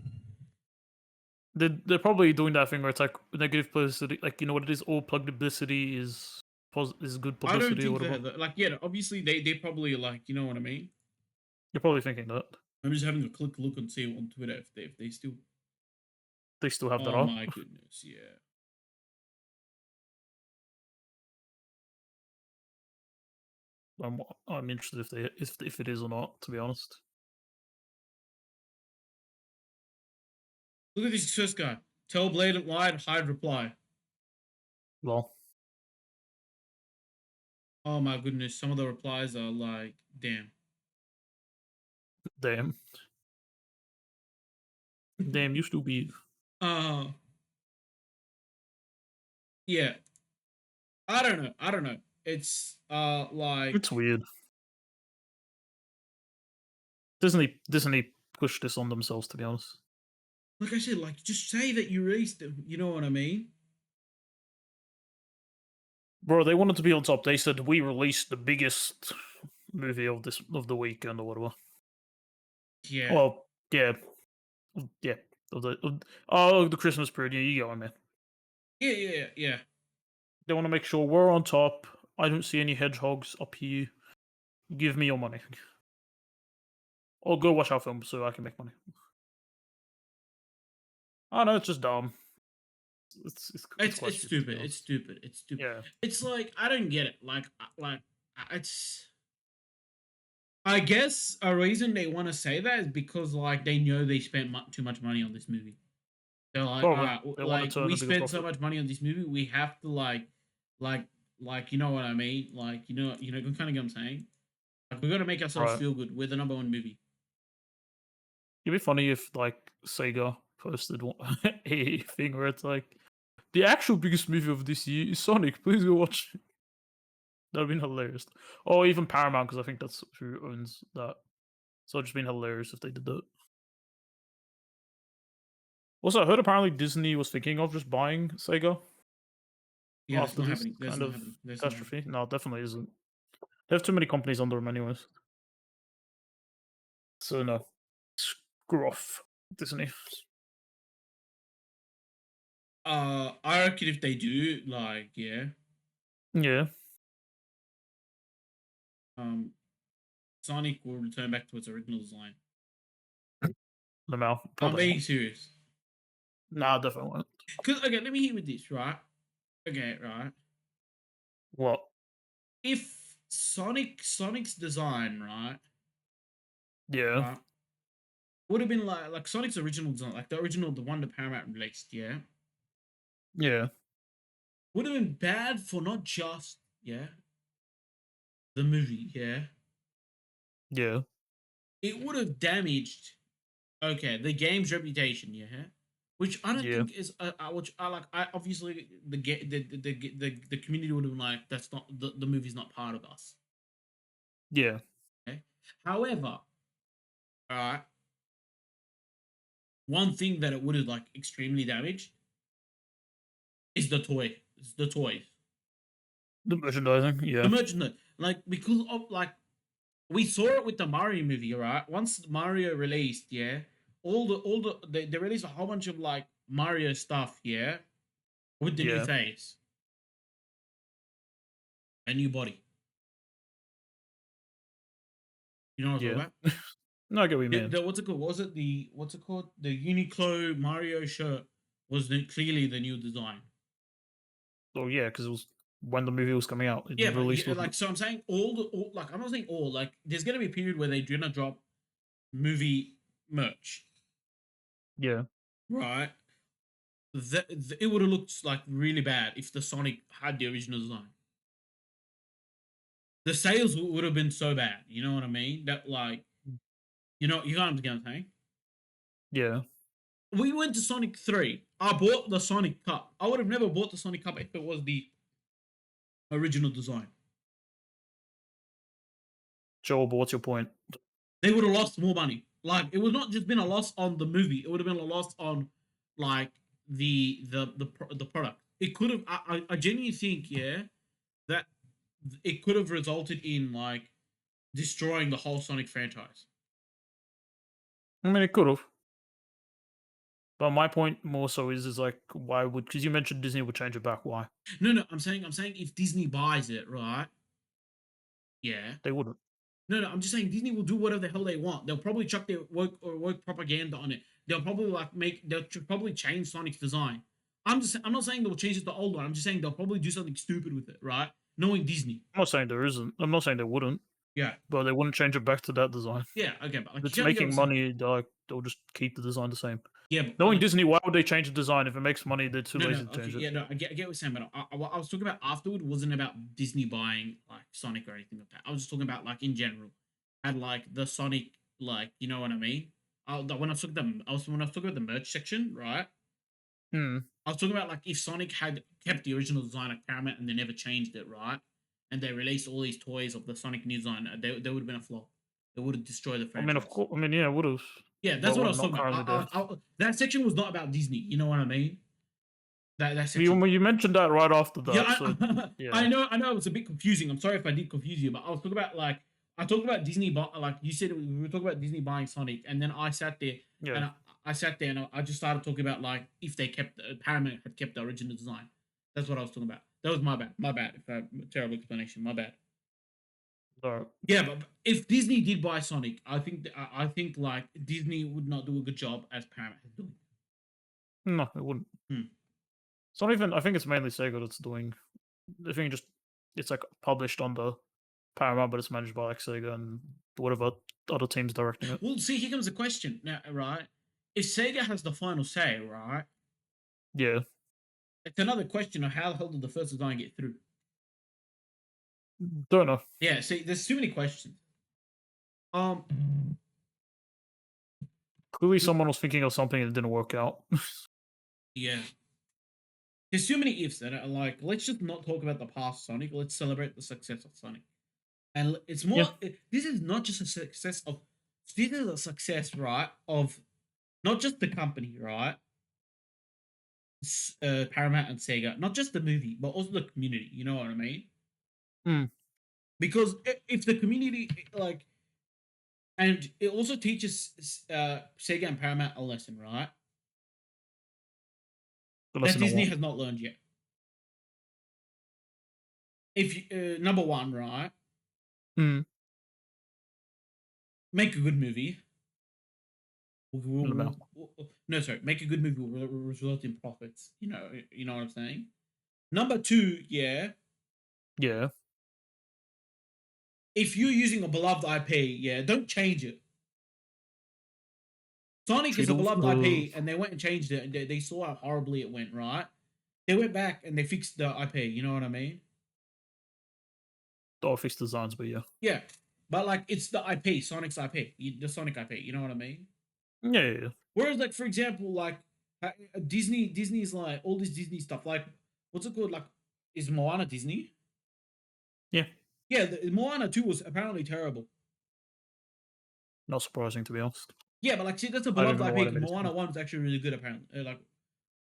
They're probably doing that thing where it's like negative publicity, like you know what it is. All publicity is good I don't publicity or think whatever. that like yeah, obviously they probably like you know what I mean. You're probably thinking that I'm just having a quick look and see on Twitter if they still. they still have that Oh up. my goodness, yeah. I'm I'm interested if it is or not. To be honest, Look at this first guy. Tell blatant lie, hide reply. well, Oh my goodness, some of the replies are like, damn. damn, damn, you stupid. uh yeah. I don't know. I don't know. It's like It's weird. Disney pushed this on themselves. To be honest, like I said, like just say that you released them. You know what I mean? bro, they wanted to be on top. They said we released the biggest movie of the weekend or whatever. Yeah. Well, yeah, yeah. Oh, the Christmas period. Yeah, you go, man. Yeah. They want to make sure we're on top. I don't see any hedgehogs up here. Give me your money. Or go watch our film so I can make money. Oh no, it's just dumb. It's quite It's stupid to be stupid. It's honest. stupid. It's stupid. Yeah. It's like I don't get it. Like it's. I guess a reason they want to say that is because like they know they spent too much money on this movie. They're like, all Probably. right, They want to like turn we a bigger spent so profit. much money on this movie, we have to like, you know what I mean? Like, you kind of get what I'm saying. Like, we got to make ourselves Right. feel good. We're the number one movie. It'd be funny if like Sega posted a thing where it's like the actual biggest movie of this year is Sonic. Please go watch it. That'd been hilarious. Or even Paramount, because I think that's who owns that. So it'd just been hilarious if they did that. Also, I heard apparently Disney was thinking of just buying Sega Yeah, that's after not this happening. That's kind not of happening. That's not happening. catastrophe. No, it definitely isn't. They have too many companies under them, anyways. So no, screw off, Disney. I reckon if they do, like, yeah, Yeah, um, Sonic will return back to its original design. the mouth I'm probably being won't. serious. Nah, definitely won't. Cause okay, let me hit with this, right? Okay, right. What? If Sonic's design, Yeah, right, would have been like Sonic's original design, like the one that Paramount released, yeah, yeah, would have been bad for not just the movie, yeah. yeah, It would have damaged the game's reputation, yeah. Which I don't yeah, think is which I like. I obviously the community would have been like that's not the movie's not part of us. yeah, Okay? However, all right, one thing that it would have like extremely damaged is the toy. It's the toys. the merchandising. The Yeah, merchandise. Like because of like we saw it with the Mario movie, right? Once Mario released, yeah, they released a whole bunch of like Mario stuff, yeah, with the new yeah, face. a new body. You know what I'm talking Yeah. about? No, I get what you mean. What's it called? What was it the what's it called? The Uniqlo Mario shirt was clearly the new design. Oh yeah, because it was when the movie was coming out, it Yeah, but released yeah, with like so I'm saying all like I'm not saying all like there's gonna be a period where they do not drop movie merch, yeah. right? It would have looked like really bad if the Sonic had the original design. The sales would have been so bad. You know what I mean? That like you know what I'm saying. Yeah. We went to Sonic 3. I bought the Sonic Cup. I would have never bought the Sonic Cup if it was the original design. Sure, but what's your point? They would have lost more money. Like it would not just been a loss on the movie. It would have been a loss on like the product. It could have. I genuinely think that it could have resulted in like destroying the whole Sonic franchise. I mean, it could have. But my point more so is like, why would? Because you mentioned Disney would change it back. Why? No, I'm saying if Disney buys it, right? Yeah. They wouldn't. No, I'm just saying Disney will do whatever the hell they want. They'll probably chuck their work propaganda on it. They'll probably probably change Sonic's design. I'm not saying they'll change it to old one. I'm just saying they'll probably do something stupid with it, right? Knowing Disney. I'm not saying there isn't. I'm not saying they wouldn't, Yeah. but they wouldn't change it back to that design. Yeah, okay, but like If it's you get what I'm making saying. money, they'll just keep the design the same. Yeah, but Knowing like Disney, why would they change the design if it makes money? They're too no, lazy to okay, change it. yeah, no, I get what you're saying, but what I was talking about afterward wasn't about Disney buying like Sonic or anything like that. I was just talking about like in general, and like the Sonic, like you know what I mean. When I was talking about the merch section, right? Hmm. I was talking about like if Sonic had kept the original design of Paramount and they never changed it, right? And they released all these toys of the Sonic new design, they would have been a flop. They would have destroyed the I mean, of franchise. course. I mean, yeah, it would have, Yeah, that's but what I we're was not talking about. currently there. That section was not about Disney. You know what I mean? That You, section. well, you mentioned that right after Yeah, that, so yeah, I know it was a bit confusing. I'm sorry if I did confuse you, but I was talking about like I talked about Disney, like you said, we were talking about Disney buying Sonic, and then I sat there yeah. and I sat there and I just started talking about like if they kept Paramount had kept the original design. That's what I was talking about. That was my bad. My bad. If I terrible explanation. My bad. All right. Yeah, but if Disney did buy Sonic, I think like Disney would not do a good job as Paramount is doing. No, it wouldn't. Hmm. It's not even. I think it's mainly Sega that's doing. I think just it's like published on the Paramount, but it's managed by like Sega and whatever other teams directing it. Well, see, here comes the question now, right? If Sega has the final say, right? Yeah, It's another question of how the hell did the first design get through? don't know. Yeah, see, there's too many questions. Um, Clearly, someone was thinking of something and it didn't work out. yeah, there's too many ifs that are like, let's just not talk about the past Sonic. Let's celebrate the success of Sonic. And it's Yeah, more. This is not just a success of. This is a success, right? Of not just the company, right? Paramount and Sega, not just the movie, but also the community. You know what I mean? mm, Because if the community like, and it also teaches Sega and Paramount a lesson, right? the That lesson I Disney want. has not learned yet. If you, number one, right, Mm, make a good movie. no, No, sorry, make a good movie will result in profits. You know what I'm saying. Number two, yeah, yeah, if you're using a beloved IP, yeah, don't change it. Sonic is treat a it. beloved IP, and they went and changed it, and they saw how horribly it went. Right? They went back and they fixed the IP. You know what I mean? Oh, fixed designs, but yeah, Yeah, but like it's the IP, Sonic's IP, the Sonic IP. You know what I mean? yeah, yeah, yeah. Whereas, like for example, like Disney's like all this Disney stuff. Like, what's it called? Like, is Moana Disney? Yeah. Yeah, Moana 2 was apparently terrible. Not surprising to be honest. Yeah, but like, see, that's a I don't beloved even know why IP. they 'Cause made it. Moana 1 was actually really good, apparently. Like,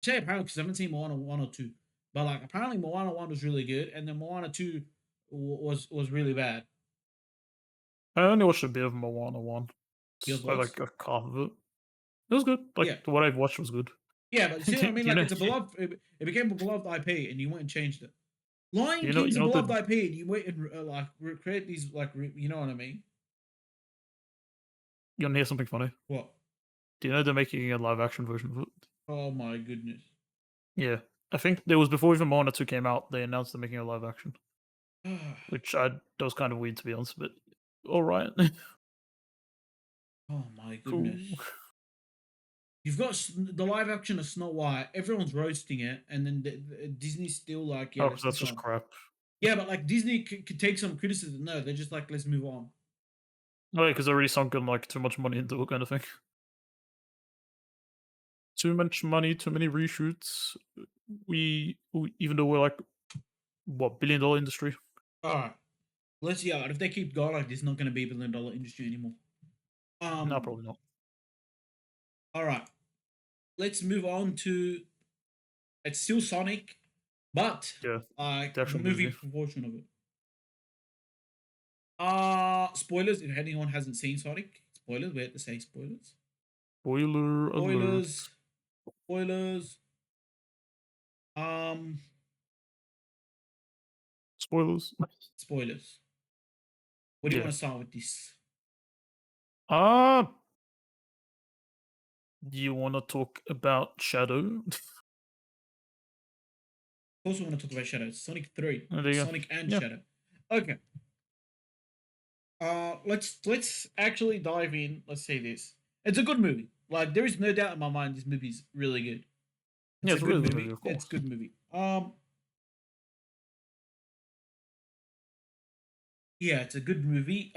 say apparently because I haven't seen Moana 1 or 2. But like, apparently Moana 1 was really good, and then Moana 2 was really bad. I only watched a bit of Moana one. Your I thoughts? like got half of it. It was good. Like Yeah. what I've watched was good. Yeah, but see what I mean? you Like, know, it's a beloved, it became a beloved IP, and you went and changed it. Lion You King's a know what beloved the IP, and you wait and like recreate these you know what I mean? you wanna hear something funny? What? Do you know they're making a live action version of it? Oh my goodness. Yeah. I think there was before even Moana 2 came out, they announced they're making a live action, which I that was kind of weird to be honest, but alright. Oh my goodness. Cool. You've got the live action of Snow White. Everyone's roasting it, and then Disney's still like, yeah, Oh, let's 'cause keep that's just going. crap. Yeah, but like Disney could take some criticism. No, they're just like, let's move on. Oh, yeah, 'cause they already sunk in, like, too much money into it kind of thing. Too much money, too many reshoots. We even though we're like, what, billion-dollar industry? All right, let's yeah. If they keep going like this, not going to be a billion-dollar industry anymore. No, Um. probably not. All right, let's move on to it's still Sonic, but Yeah, like the the actual movie movie. proportion of it. Spoilers if anyone hasn't seen Sonic. Spoilers. We have to say spoilers. Spoiler alert. Spoilers. Spoilers. Um. Spoilers. Spoilers. What do you Yeah. want to start with this? Uh, you wanna talk about Shadow? Also, want to talk about Shadow. Sonic 3. Oh, there you go. Sonic and Yeah. Shadow. Okay. Let's actually dive in. Let's say this. It's a good movie. Like there is no doubt in my mind this movie is really good. Yeah, It's a it's a good really good movie, movie. of It's a course. good movie. Yeah, it's a good movie.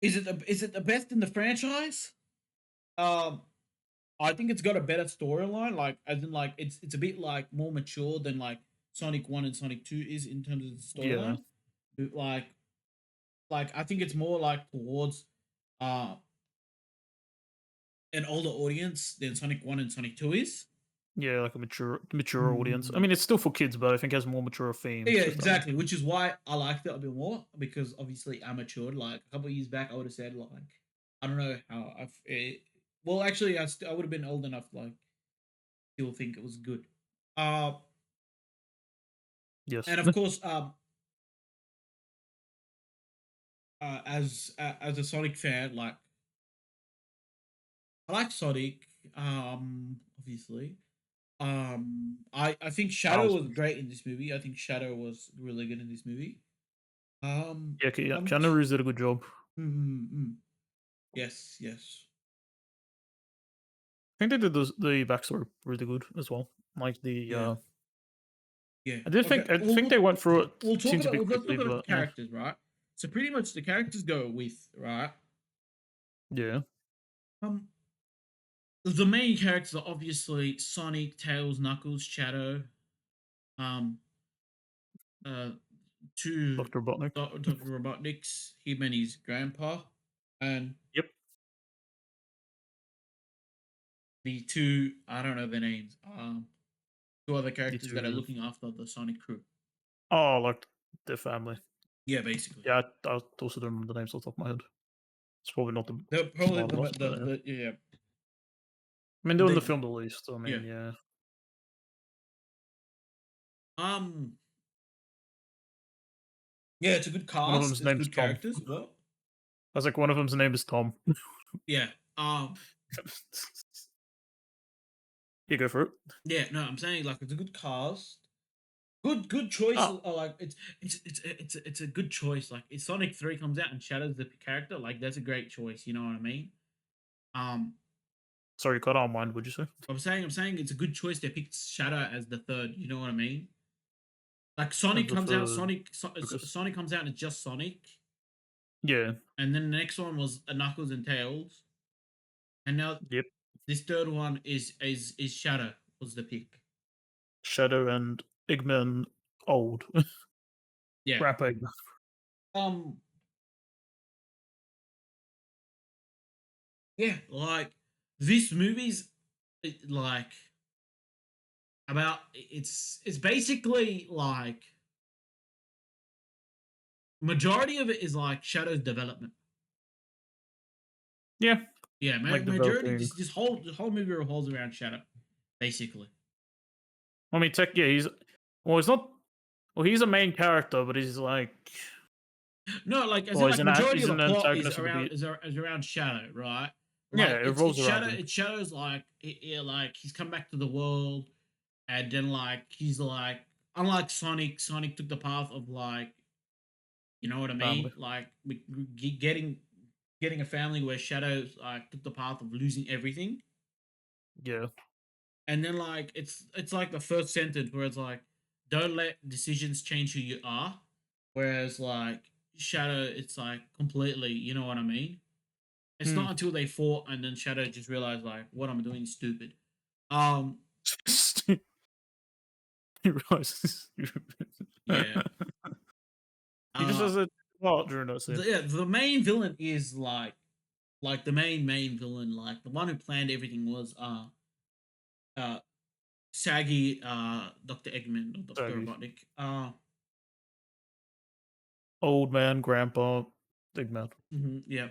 Is it the best in the franchise? Um I think it's got a better storyline, like as in like it's a bit like more mature than like Sonic 1 and Sonic 2 is in terms of the Yeah. storyline. Like I think it's more like towards uh an older audience than Sonic 1 and Sonic 2 is. Yeah, like a mature audience. I Mm. mean, it's still for kids, but I think it has more mature Yeah, themes, if that makes exactly. sense. Which is why I liked it a bit more because obviously I matured. Like a couple of years back, I would have said like I don't know how well, actually, I would have been old enough to, like still think it was good. Uh, Yes. and of course, as a Sonic fan, like I like Sonic. Obviously. I think Shadow was Obviously. great in this movie. I think Shadow was really good in this movie. Yeah, I'm Keanu Reeves did a good job. yes, yes, I think they did the backstory really good as well. Like the yeah, yeah. Okay, I think they went through it we'll talk seems a about bit let's quickly, talk about the but yeah. characters, right? So pretty much the characters go with right. Yeah. Um, the main characters are obviously Sonic, Tails, Knuckles, Shadow. Um, uh, two Dr. Robotnik. Dr. Robotnik's him and his grandpa, and Yep. the two I don't know their names. Two other The characters that are two looking after the Sonic crew. oh, like their family. Yeah, basically. Yeah, I also don't remember the names off the top of my head. It's probably not the They're probably smart of us, but yeah. the yeah I mean, they're in the they film the least. I yeah mean, yeah. um yeah it's a good One of cast. them's It's name's good Tom. characters. What? I was like, one of them's name is Tom. Yeah. You go for it. Yeah. No, I'm saying like it's a good cast. Good choice. Ah, Like it's a good choice. Like if Sonic 3 comes out and Shadow's the character, like that's a great choice. You know what I mean? Um, sorry, cut on mine. Would you say? I'm saying it's a good choice. They picked Shadow as the third. You know what I mean? Like As Sonic the comes out, third, because Sonic comes out and it's just Sonic, yeah, and then the next one was Knuckles and Tails, and now yep. this third one is Shadow was the pick. Shadow and Eggman old. Yeah. Rap Eggman. Um. Yeah. Like this movie's like about it's basically like majority of it is like Shadow's development. Yeah, Yeah, like majority developing. this whole movie revolves around Shadow, basically. I mean, tech. Yeah, he's not. Well, he's a main character, but he's like, No, like as well, in like majority he's of the an plot is antagonist of the around beat. is around Shadow, right? Yeah, Like it revolves around Shadow. him. It Shadow's like like he's come back to the world, and then like he's like unlike Sonic. Sonic took the path of like you know what I Family. mean, like getting a family where Shadow like took the path of losing everything, Yeah. and then like it's like the first sentence where it's like don't let decisions change who you are, whereas like Shadow it's like completely you know what I mean. It's Hmm. not until they fought and then Shadow just realized like what I'm doing is stupid. Um, He realizes he's stupid. yeah. He just Uh, has a thought during that scene. the main villain is like the main villain, like the one who planned everything was uh Saggy Dr. Eggman or Dr. Saggy. Robotnik. Old man, grandpa, big man. Yeah.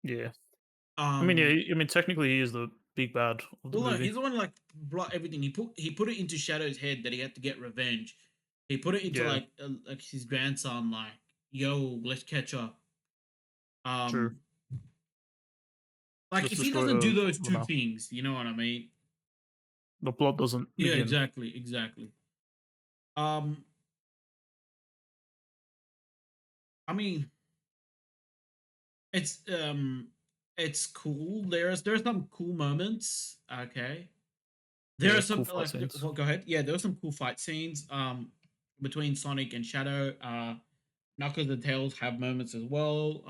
Yeah. I mean, yeah. Um, I mean, technically, he is the big bad of the well, no, movie. he's the one who, like brought everything. He put it into Shadow's head that he had to get revenge. He put it into Yeah. like his grandson, like, yo, let's catch up. True. Um, like Let's if he destroy doesn't do Earth those for two now. things, you know what I mean? The plot doesn't Yeah, begin. exactly. Um, I mean, it's um, it's cool. There's some cool moments. Okay, there Yeah, are cool some fight like scenes. well, go ahead. Yeah, there are some cool fight scenes. Between Sonic and Shadow. Knuckles and Tails have moments as well.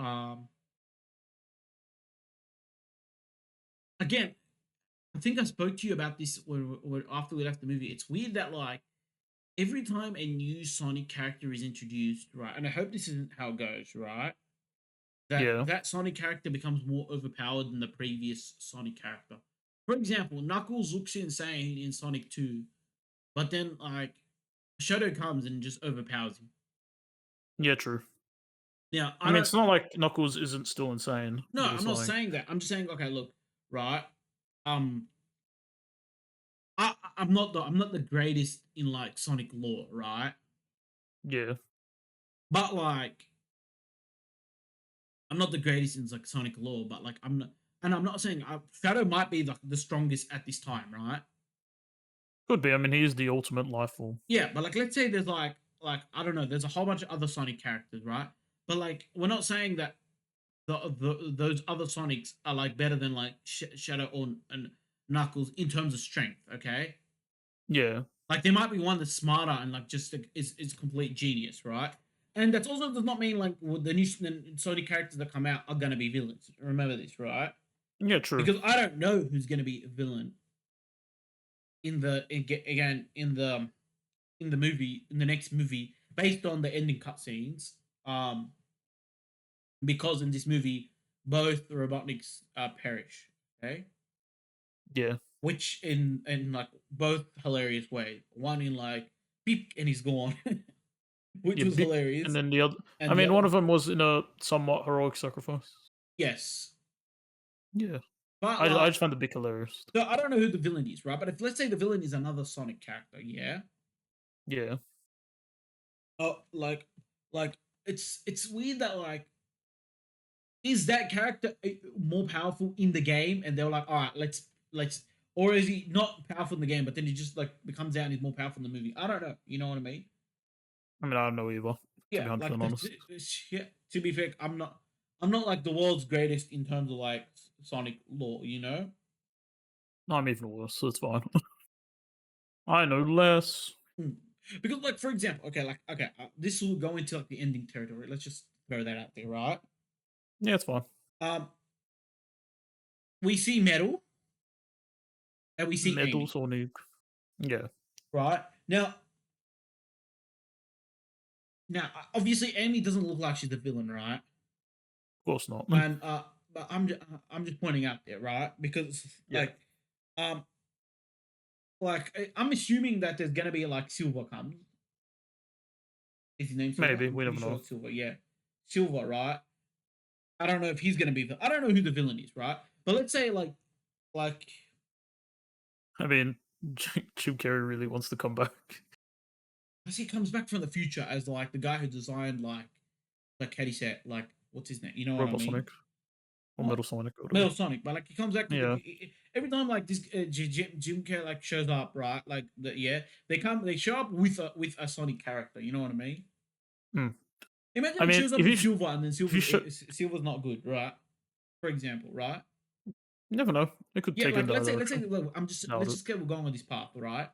Again, I think I spoke to you about this after we left the movie. It's weird that like every time a new Sonic character is introduced, right? And I hope this isn't how it goes, right? Yeah. That Sonic character becomes more overpowered than the previous Sonic character. For example, Knuckles looks insane in Sonic 2, but then like Shadow comes and just overpowers him. Yeah, true. Now, I I mean, don't it's not like Knuckles isn't still insane, no, but I'm it's not like, saying that. I'm just saying okay, look, right? Um I'm not the greatest in like Sonic lore, right? yeah, But like I'm not the greatest in like Sonic lore, but like I'm not, and I'm not saying Shadow might be the strongest at this time, right? could be. I mean, he is the ultimate life form. Yeah, but like let's say there's like I don't know, there's a whole bunch of other Sonic characters, right? But like we're not saying that the those other Sonics are like better than like Shadow or and Knuckles in terms of strength, okay? Yeah, Like there might be one that's smarter and like just like, is complete genius, right? And that's also does not mean like the new Sony characters that come out are gonna be villains. Remember this, right? yeah, true. Because I don't know who's gonna be a villain again in the movie in the next movie based on the ending cutscenes. Because in this movie both the Robotniks perish. Okay, Yeah, which in like both hilarious ways. One in like beep and he's gone, which yeah, was and hilarious. then the other. I And the mean, other one of them was in a somewhat heroic sacrifice. yes, Yeah, but I like just found the big hilarious. so I don't know who the villain is, right? But if let's say the villain is another Sonic character, yeah. Yeah, Oh, like it's weird that like is that character more powerful in the game, and they're like, all right, let's, or is he not powerful in the game, but then he just like becomes out and he's more powerful in the movie? I don't know. You know what I mean? I mean, I don't know either. To be Yeah, like 100% honest, yeah, to be fair, I'm not like the world's greatest in terms of like Sonic lore, you know. no, I'm even worse, so it's fine. I know less. Hmm. Because, like, for example, okay, like, okay, this will go into like the ending territory. Let's just throw that out there, right? Yeah, it's fine. Um, we see Metal and we see Metal Amy, Sonic. Yeah, right? Now, obviously, Amy doesn't look like she's the villain, right? of course not. And but I'm just pointing out there, right? Because Yeah, um, I'm assuming that there's gonna be like Silver comes. Is his name Silver? maybe I'm we pretty never sure know. it's Silver. Yeah, Silver, right? I don't know if he's gonna be. I don't know who the villain is, right? But let's say like I mean, Jim Carrey really wants to come back. As he comes back from the future as like the guy who designed like how do you say it? Like what's his name? You know what I Robot mean? Sonic or What? Metal Sonic or Metal whatever. Sonic, but like he comes back with Yeah. every time like this Jim Carrey like shows up, right? Like yeah, they show up with a Sonic character. You know what I mean? Hmm. Imagine I it mean, shows up with Silver and then if you should, Silver's not good, right? For example, right? you never know. It could Yeah, take it in like that let's say direction. look, I'm just Doubt let's it. just get going on this path, right?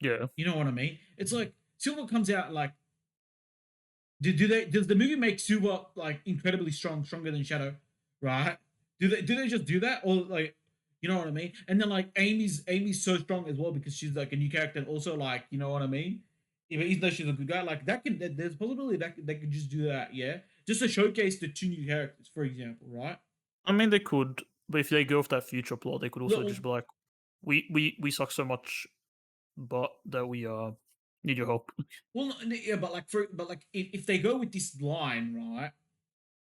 Yeah. You know what I mean? It's like Silver comes out like do they does the movie make Silver like incredibly strong, stronger than Shadow, right? Do they just do that or like you know what I mean? And then like Amy's so strong as well because she's like a new character and also like you know what I mean? Even though she's a good guy, like there's a possibility that they could just do that, yeah, just to showcase the two new characters, for example, right? I mean, they could, but if they go with that future plot, they could also Well, just be like, we suck so much, but that we need your help. well, yeah, but like if they go with this line, right?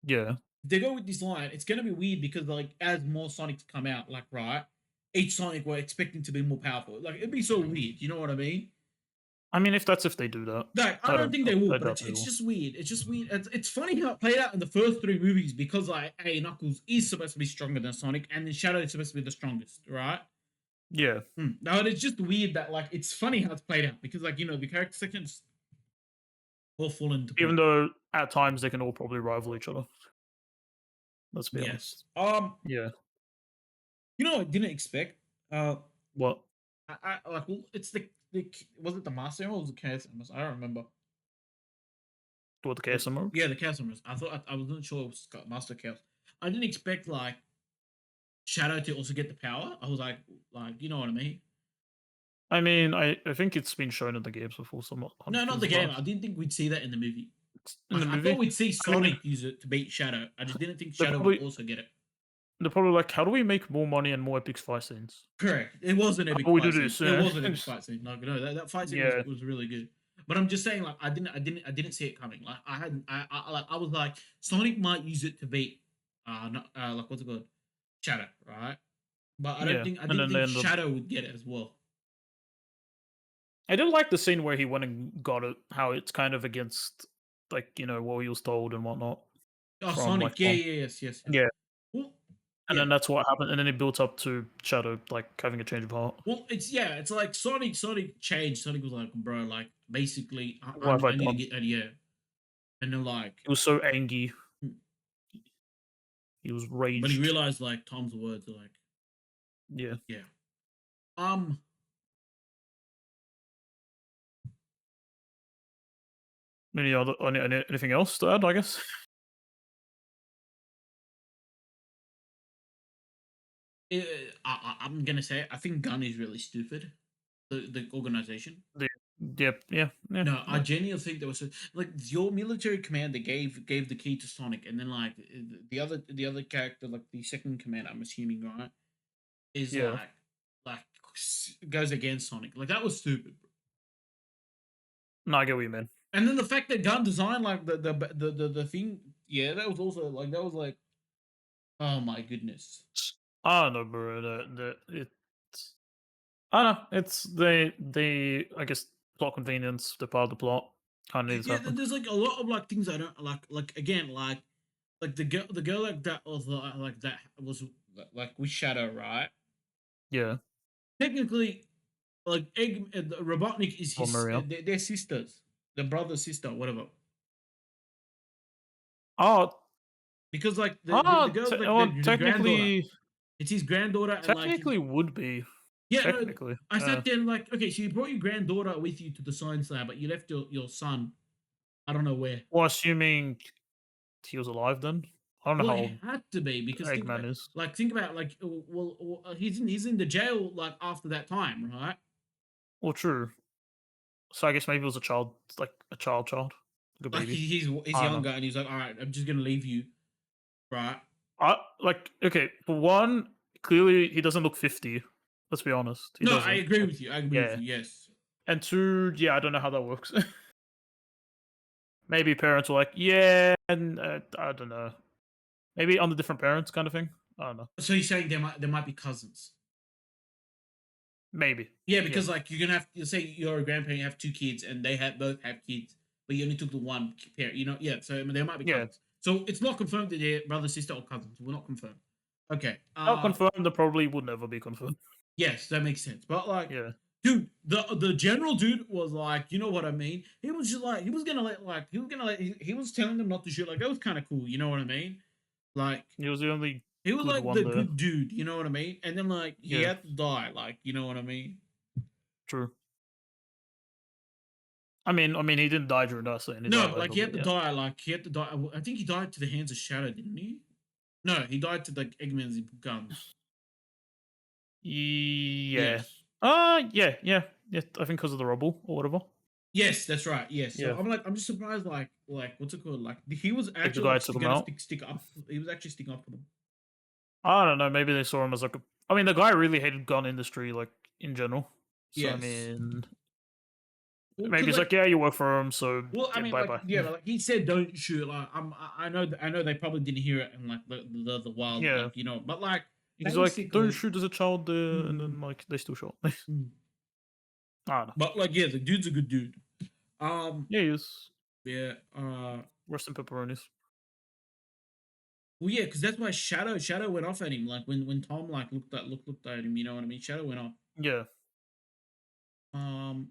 Yeah. If they go with this line, it's gonna be weird because like as more Sonics come out, like right, each Sonic we're expecting to be more powerful. Like it'd be so weird. You know what I mean? I mean, if they do that, Like I don't think they will, I but doubt they it's will. just weird. It's just weird. It's funny how it played out in the first three movies because like, hey, Knuckles is supposed to be stronger than Sonic, and then Shadow is supposed to be the strongest, right? Yeah. No, it's just weird that like it's funny how it's played out because like you know the character sections all fall into Even place. though at times they can all probably rival each other. Let's be Yes. honest. You Yeah. know, I didn't expect. Uh, What? I like well, it's the was it the Master Emerald or was it Chaos Emerald? I don't remember. What the KSM Yeah, the Chaos Emeralds. I thought I wasn't sure it was Master Chaos. I didn't expect like Shadow to also get the power. I was like you know what I mean? I mean, I think it's been shown in the games before, so I'm not No, not 100% the game. I surprised. didn't think we'd see that in the movie. In the I thought movie, we'd see I mean, Sonic use it to beat Shadow. I just didn't think they're Shadow would probably also get it. they're probably like, how do we make more money and more epic fight scenes? Correct. It was an How epic about we do fight scene. this? It was an epic fight scene. Like no, that fight scene Yeah. was really good. But I'm just saying, like I didn't see it coming. Like I was like Sonic might use it to beat not, like what's it called Shadow, right? But Yeah. I And didn't then they think end up. Shadow would get it as well. I did like the scene where he went and got it. How it's kind of against, like, what he was told and whatnot Oh, from like Sonic, yeah, Tom. yeah, yes. Yeah. Well, And yeah. then that's what happened. And then it built up to Shadow like having a change of heart. Well, it's like Sonic changed. Sonic was like, bro, like basically, What have I I need to done? get yeah, and then like He was so angry. hmm, He was when he raged. realized like Tom's words, are like Yeah. yeah, um, Anything else to add? I guess. I'm gonna say I think Gun is really stupid. The organization. The, yep. Yeah. Yeah. No, I Yeah. genuinely think there was like your military commander gave the key to Sonic, and then like the other character, like the second commander, I'm assuming, right, is Yeah. like goes against Sonic. Like that was stupid. No, I get what you mean. And then the fact that Gun designed like the thing, yeah, that was also like that was like, oh my goodness. I don't know, bro. It's I don't know. It's they I guess plot convenience. The part of the plot kind of needs to Yeah, happen. there's like a lot of like things I don't like. Like again, like the girl like that was like that was like with Shadow, right? Yeah. Technically, like Robotnik is Or his Maria. they're sisters, the brother sister, whatever. Oh, Because like the girl's like well, the granddaughter. technically, It's his granddaughter, and like technically would be yeah, no, technically. I sat there and like, okay, so you brought your granddaughter with you to the science lab, but you left your son. I don't know where. Well, assuming he was alive then. I don't know Well, how it old had to be because Eggman is. think about like, he's in the jail like after that time, right? Well, true. So I guess maybe it was like a child, like a Like baby. he's I don't know. younger, and he's like, all right, I'm just gonna leave you, right? Okay. For one, clearly he doesn't look 50. Let's be honest, he No, I doesn't. agree with you. I agree with Yeah. you. Yes. And two, yeah, I don't know how that works. Maybe parents were like, yeah, and I don't know. Maybe on the different parents kind of thing. I don't know. So you're saying there might be cousins? Maybe. Yeah, Yeah. because like you're gonna have to say you're a grandparent, you have two kids, and they have both have kids, but you only took the one pair. You know, yeah. So I mean, they might be Yeah. cousins. So it's not confirmed that they're brother, sister, or cousins. We're not confirmed. Okay. Not confirmed, that probably would never be confirmed. Yes, that makes sense. But like, Yeah. dude, the general dude was like, you know what I mean? He was just like, he was gonna let like, he was gonna let, he was telling them not to shoot. Like that was kind of cool. You know what I mean? Like He was the only he was good like one the there. good dude. You know what I mean? And then like he Yeah, had to die. Like you know what I mean? true. I mean, he didn't die during that scene. He died No, like later, he had but to yeah. die. Like he had to die. I think he died to the hands of Shadow, didn't he? No, he died to like Eggman's guns. Yeah. Yes. Yeah, yeah, yeah. I think because of the rubble or whatever. Yes, that's right. Yes. So Yeah, I'm like, I'm just surprised. Like what's it called? Like he was like the actually guy like took him gonna out. stick up. He was actually sticking up for them. I don't know. Maybe they saw him as like a. I mean, the guy really hated gun industry, like in general. So I Yes. mean, Well, maybe cause it's like, like, yeah, you work for him, so well, I yeah, mean, bye like, bye. yeah, but like he said, don't shoot. Like, I know they probably didn't hear it in like the wild, Yeah, like you know, but like he's like, don't basically, shoot as a child there, and mm, then like they still shot. I mm. don't know. But like, yeah, the dude's a good dude. Yeah, he is. Yeah, Rest in pepperonis. well, yeah, because that's why Shadow went off at him. Like when Tom like looked at him, you know what I mean? Shadow went off. Yeah, Um,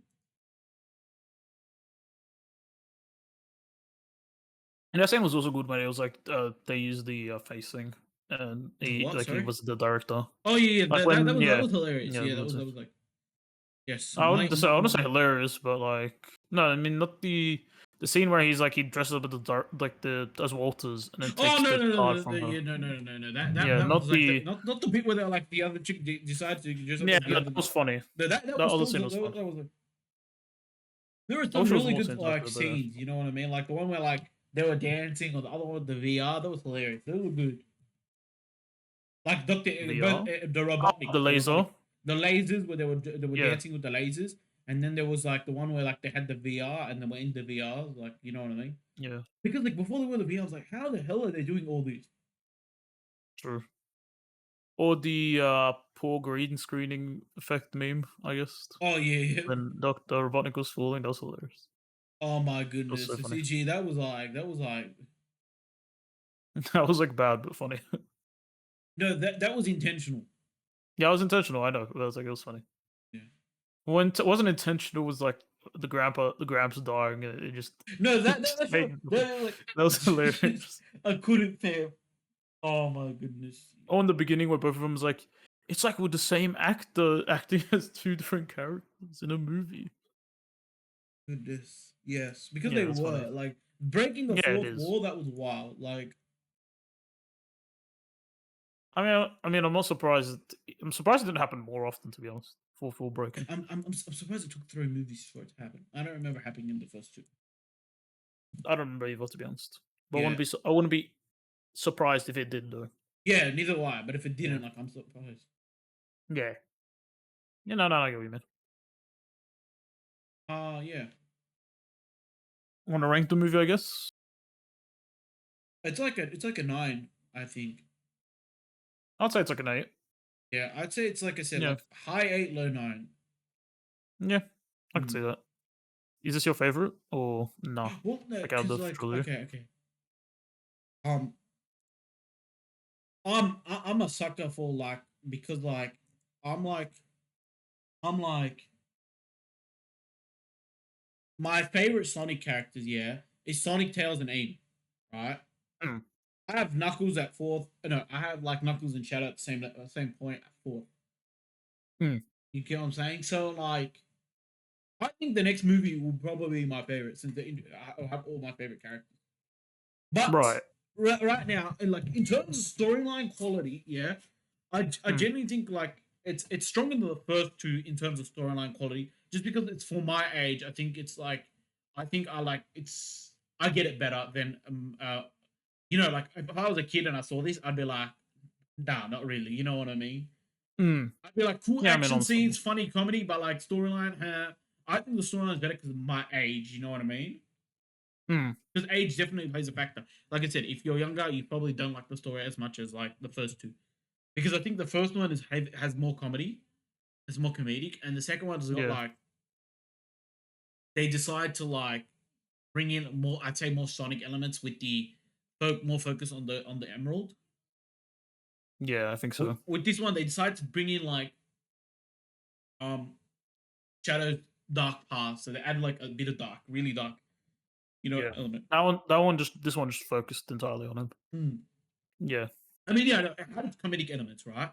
and that scene was also good when it was like they used the face thing, and the he what? like he Sorry. was the director. Oh yeah, yeah, Like that when, was that yeah, was hilarious. yeah, Yeah, that's it. that was like yes, I wouldn't say I wouldn't say my hilarious, but like no, I mean not the scene where he's like he dresses up as the dark like the as Walters and then Oh takes no the no no card no no from her. yeah, no that Yeah, that was not like the, the not the bit where they like the other chick decides to dress up yeah as the that, other. that was funny. No, that That was other still scene good. was fun. That was like, there were I some wish there was really more good scenes like like that, but scenes. You know what I mean? Like the one where like they were dancing, or the other one with the VR. That was hilarious. Those were good. Like Doctor VR. the Oh, the robotic laser. the lasers where they were Yeah, dancing with the lasers, and then there was like the one where like they had the VR and they were in the VR. Like you know what I mean? yeah, Because like before they were the VR, I was like, how the hell are they doing all these? true. Or the poor green screening effect meme, I guess. Oh yeah, yeah. When Dr. Robotnik was falling, that was hilarious. Oh my That was goodness, so the funny. CG that was like That was like bad but funny. no that was intentional. Yeah, it was intentional. I know. But I was like, it was funny. Yeah. When it wasn't intentional, was like the gramps dying. It just, No, it that's just what made it funny. that like That was hilarious. I couldn't fail. Oh my goodness. Oh, in the beginning, where both of them was like, it's like with the same actor acting as two different characters in a movie. Goodness. Yes. Because Yeah, they that's funny. were like breaking the Yeah, it fourth is. wall, that was wild. Like I'm not surprised. I'm surprised it didn't happen more often, to be honest. Fourth wall breaking. I'm surprised it took 3 movies for it to happen. I don't remember happening in the first two. I don't remember either, to be honest. But Yeah. I wouldn't be surprised if it did though. Yeah, neither do I. But if it Yeah. didn't, like I'm surprised. Yeah. Yeah, no, I get what you mean. Yeah. Want to rank the movie, I guess? It's like a nine, I think. I'd say it's like an 8. Yeah, I'd say it's like I said, Yeah. like high eight, low nine. Yeah. I could Mm. see that. Is this your favorite or no? Well, no, Like out of because the like trilogy? okay. Um, I'm a sucker for like because like I'm like I'm like my favorite Sonic characters. Yeah, is Sonic, Tails, and Amy. Right. Hmm. I have Knuckles at fourth. No, I have like Knuckles and Shadow at the same point at fourth. Hmm. You get what I'm saying? So like, I think the next movie will probably be my favorite since I'll have all my favorite characters. But Right. right now, like in terms of storyline quality, yeah, I Hmm. genuinely think like it's stronger than the first two in terms of storyline quality. Just because it's for my age, I think it's like I think I like it's I get it better than you know, like if I was a kid and I saw this, I'd be like, nah, not really. You know what I mean? Hmm. I'd be like cool Yeah, I mean, action honestly. scenes, funny comedy, but like storyline, I think the storyline is better because of my age. You know what I mean? Hmm. Because age definitely plays a factor. Like I said, if you're younger, you probably don't like the story as much as like the first two. Because I think the first one has more comedy, It's more comedic, and the second one's got Yeah, like they decide to like bring in more. I'd say more Sonic elements with the more focus on the Emerald. yeah, I think so. With this one, they decide to bring in like um Shadow's dark past, so they add like a bit of dark, really dark, Yeah, element. this one just focused entirely on him. Hmm. Yeah, I mean, yeah, no, it had its comedic elements, right?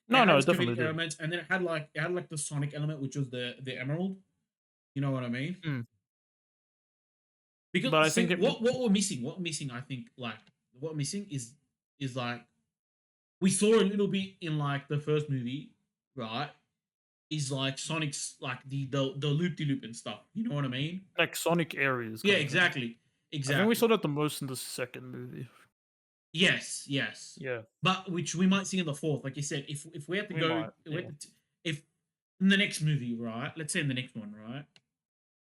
It no, had no, its it definitely comedic did. elements, and then it had like the Sonic element, which was the Emerald. You know what I mean? Mm. Because But I think see, it, what we're missing, I think, like what we're missing is like we saw a little bit in like the first movie, right? Is like Sonic's like the loop de loop and stuff. You know what I mean? like Sonic areas Yeah, kind of thing. exactly, I think we exactly. saw that the most in the second movie. Yes, yes. Yeah, But which we might see in the fourth. Like you said, if we have to we go, might. if, we Yeah, have to, if in the next movie, right? Let's say in the next one, right?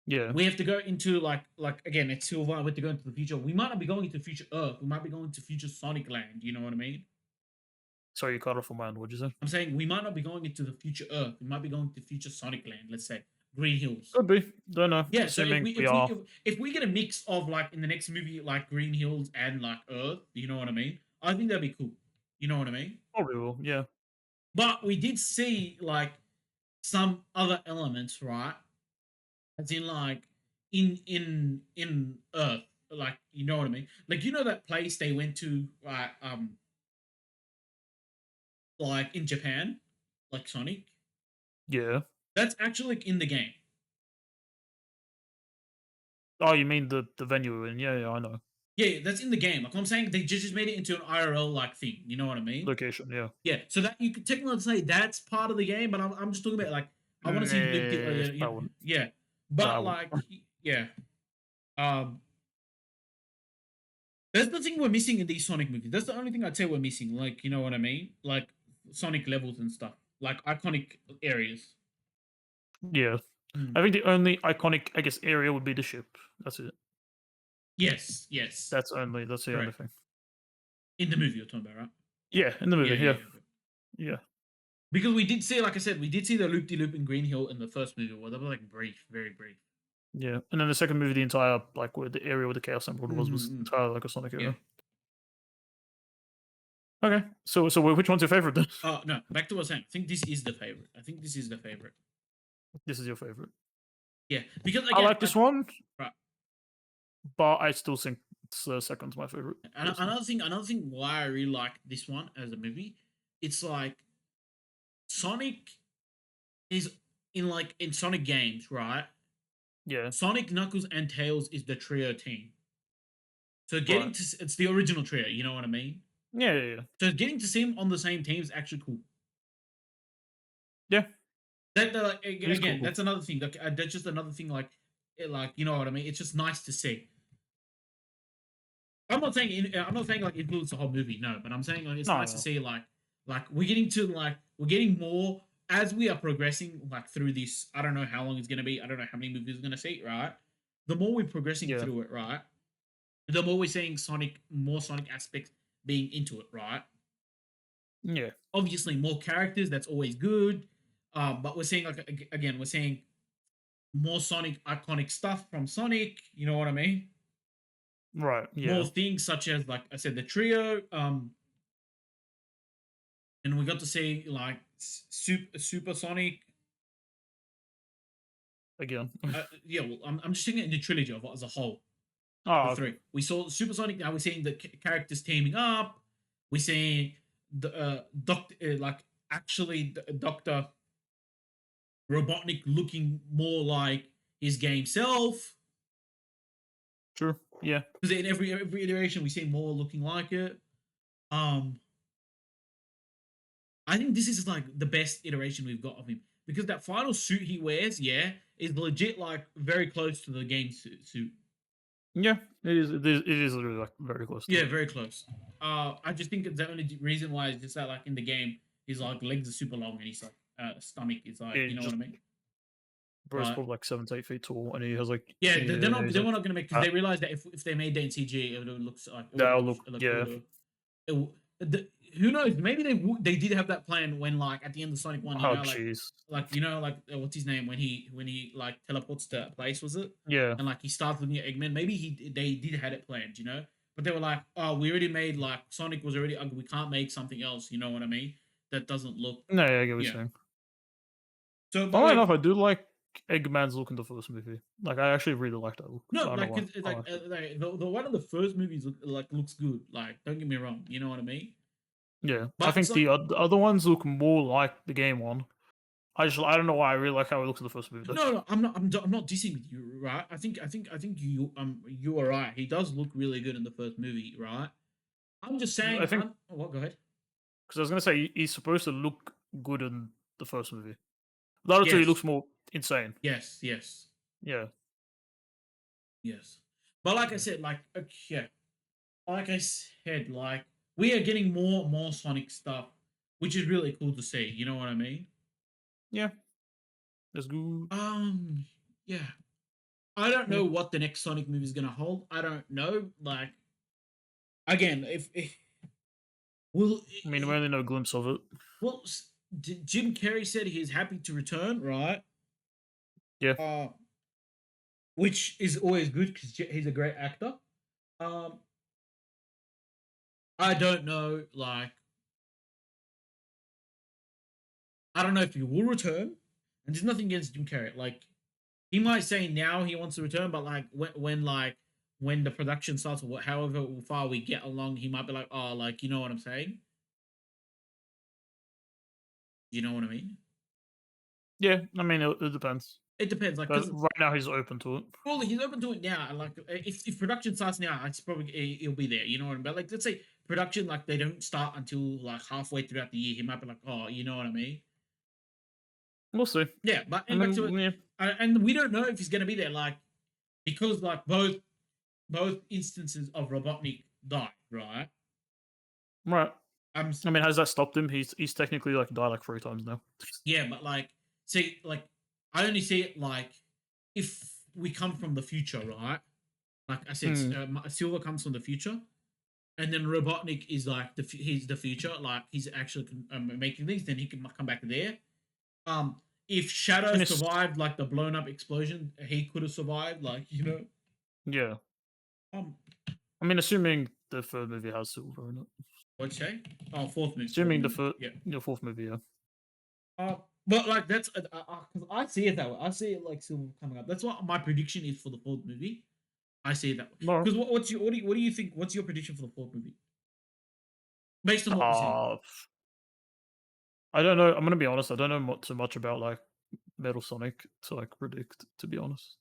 yeah. We have to go into like again, it's Silver. We have to go into the future. We might not be going into future Earth. We might be going to future Sonic Land. You know what I mean? Sorry, you cut off on my end. What'd you say? I'm saying we might not be going into the future Earth. We might be going to future Sonic Land. Let's say Green Hills. Could be. Don't know. Yeah. So Assuming we are. if we get a mix of like in the next movie like Green Hills and like Earth, you know what I mean? I think that'd be cool. You know what I mean? Probably will. Yeah. But we did see like some other elements, right? As in like in Earth, like you know what I mean? Like you know that place they went to, like in Japan, like Sonic. Yeah. That's actually like, in the game. Oh, you mean the venue we're in? Yeah, yeah, I know. Yeah, that's in the game. Like I'm saying, they just made it into an IRL like thing. You know what I mean? Location, yeah. Yeah. So that you could technically say that's part of the game, but I'm just talking about like I want to see loop. Nah, that one. Yeah, That but one. like yeah, um, that's the thing we're missing in these Sonic movies. That's the only thing I'd say we're missing. Like, you know what I mean? Like Sonic levels and stuff. Like iconic areas. Yeah. Hmm. I think the only iconic, I guess, area would be the ship. That's it. Yes, yes. That's the only Correct. thing. In the movie you're talking about, right? Yeah, in the Yeah, movie, yeah, yeah. yeah. Okay. Yeah. Because we did see, like I said, we did see the loop de loop in Green Hill in the first movie. Well, that was like brief, very brief. Yeah. And then the second movie, the entire like where the area where the Chaos Emerald was Mm-hmm. entirely like a Sonic Yeah. area. Okay. So which one's your favorite then? No, back to what I was saying. I think this is the favorite. I think this is the favorite. This is your favorite. Yeah, because I again, like this one, right. but I still think second's my favorite personally. Another thing why I really like this one as a movie, it's like Sonic is in Sonic games, right? Yeah. Sonic, Knuckles, and Tails is the trio team. So Right. it's the original trio. You know what I mean? Yeah, yeah, yeah. So getting to see them on the same team is actually cool. Yeah. That like, It is cool. again, that's another thing. Like that's just another thing. Like like you know what I mean? It's just nice to see. I'm not saying like influence the whole movie. No, but I'm saying like it's No, nice to no. see like we're getting more as we are progressing like through this. I don't know how long it's gonna be. I don't know how many movies we're gonna see. Right. The more we're progressing Yeah. through it, right, the more we're seeing more Sonic aspects being into it, right? Yeah. Obviously, more characters. That's always good. But we're seeing like again, we're seeing more Sonic iconic stuff from Sonic. You know what I mean? Right. More Yeah. things such as like I said, the trio. And we got to see like Super Sonic. Again. Yeah, well, I'm just thinking in the trilogy of as a whole, the Oh, okay. three. We saw Super Sonic. Now we're seeing the characters teaming up. We're seeing the Doctor, like actually Doctor Robotnik looking more like his game self. True. Yeah. Because in every iteration we see more looking like it. Um, I think this is like the best iteration we've got of him because that final suit he wears, yeah, is legit like very close to the game suit. Yeah. It is literally like very close to Yeah, it. very close. I just think the only reason why is just that like in the game, his like legs are super long and he's like stomach is like you It know what just I mean. bro's But probably like 7 to 8 feet tall, and he has like yeah, they're yeah, not he's they like were not gonna make because uh, they realized that if they made that in CG, it would look like that'll look it yeah. would, who knows? Maybe they did have that plan when like at the end of Sonic One, Oh, jeez. what's his name when he like teleports to a place, was it? Yeah. And like he starts looking at Eggman. Maybe they did had it planned, but they were like, oh, we already made like Sonic was already ugly. We can't make something else. You know what I mean? That doesn't look No, yeah, I get what you're yeah. saying. So, but Funnily like enough, I do like Eggman's look in the first movie. Like, I actually really like that look. I no, don't know like why. it's I like it. like the one of the first movies looks good. Like don't get me wrong. You know what I mean? Yeah, I But think Sonic the other ones look more like the game one. I don't know why I really like how it looks in the first movie though. No, no, I'm not dissing with you, right? I think you are right. He does look really good in the first movie, right? I'm just I saying. think Oh, what? Go ahead. because I was gonna say he's supposed to look good in the first movie. The other two, he Yes, looks more insane. yes, yes, Yeah, yes. But like I yeah, said, yeah, like I said, like we are getting more Sonic stuff, which is really cool to see. You know what I mean? yeah. That's good. Um, yeah. I don't Yeah, know what the next Sonic movie is gonna hold. I don't know. Like again, if will I mean, we only know a glimpse of it. well, Jim Carrey said he's happy to return, right? Yeah, Uh, which is always good because he's a great actor. Um, I don't know, like I don't know if he will return, and there's nothing against Jim Carrey. Like he might say now he wants to return, but like when the production starts or however far we get along, he might be like, oh, like you know what I'm saying? You know what I mean? yeah. I mean, it depends. It depends, like But because right now, he's open to it. well, he's open to it now, and like if production starts now, it's probably it'll be there. You know what I mean? But like let's say production like they don't start until like halfway throughout the year, he might be like, oh, you know what I mean? We'll see. Yeah, but And and back to then, it, yeah, and we don't know if he's gonna be there, like because like both instances of Robotnik died, right? right. I'm I mean, has that stopped him? He's technically like died like 3 times now. yeah, but like see, like I only see it like if we come from the future, right? Like I said, Hmm. Silver comes from the future, and then Robotnik is like he's the future, like he's actually making things. Then he can come back there. If I Shadow mean, it's survived like the blown up explosion, he could have survived. Like yeah. um, I mean, assuming the third movie has silver in it. what'd you say? Oh, fourth Assuming movie. Yeah. the fourth movie, yeah. But like that's because I see it that way. I see it like Silver coming up. That's what my prediction is for the fourth movie. I see it that way. No. Because what do you think? What's your prediction for the fourth movie based on what we're seeing? Uh, I don't know. I'm gonna be honest. I don't know too much about like Metal Sonic to like predict. To be honest,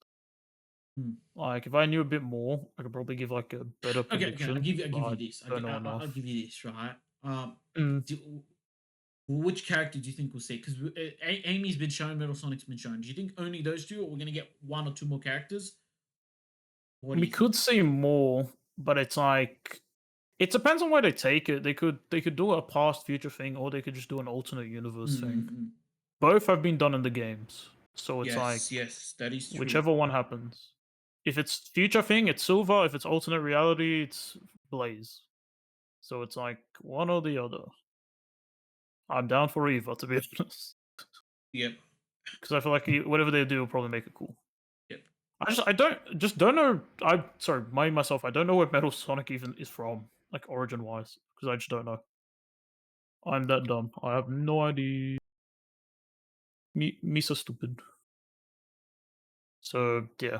Hmm. like if I knew a bit more, I could probably give like a better Okay. prediction. I'll But give I you this. don't know I'll enough. give you this. Right. Mm. Do, which character do you think we'll see? Because Amy's been shown, Metal Sonic's been shown. Do you think only those two, or we're gonna get one or two more characters? What do We you think? could see more, but it's like it depends on where they take it. They could do a past future thing, or they could just do an alternate universe thing. Mm-mm-mm. Both have been done in the games, so it's Yes, like yes, that is true. whichever one happens. If it's future thing, it's Silver. If it's alternate reality, it's Blaze. So it's like one or the other. I'm down for either, to be honest, Yep, because I feel like whatever they do will probably make it cool. yep. I don't know. I sorry, myself. I don't know where Metal Sonic even is from, like origin wise, because I just don't know. I'm that dumb. I have no idea. Me so stupid. So yeah,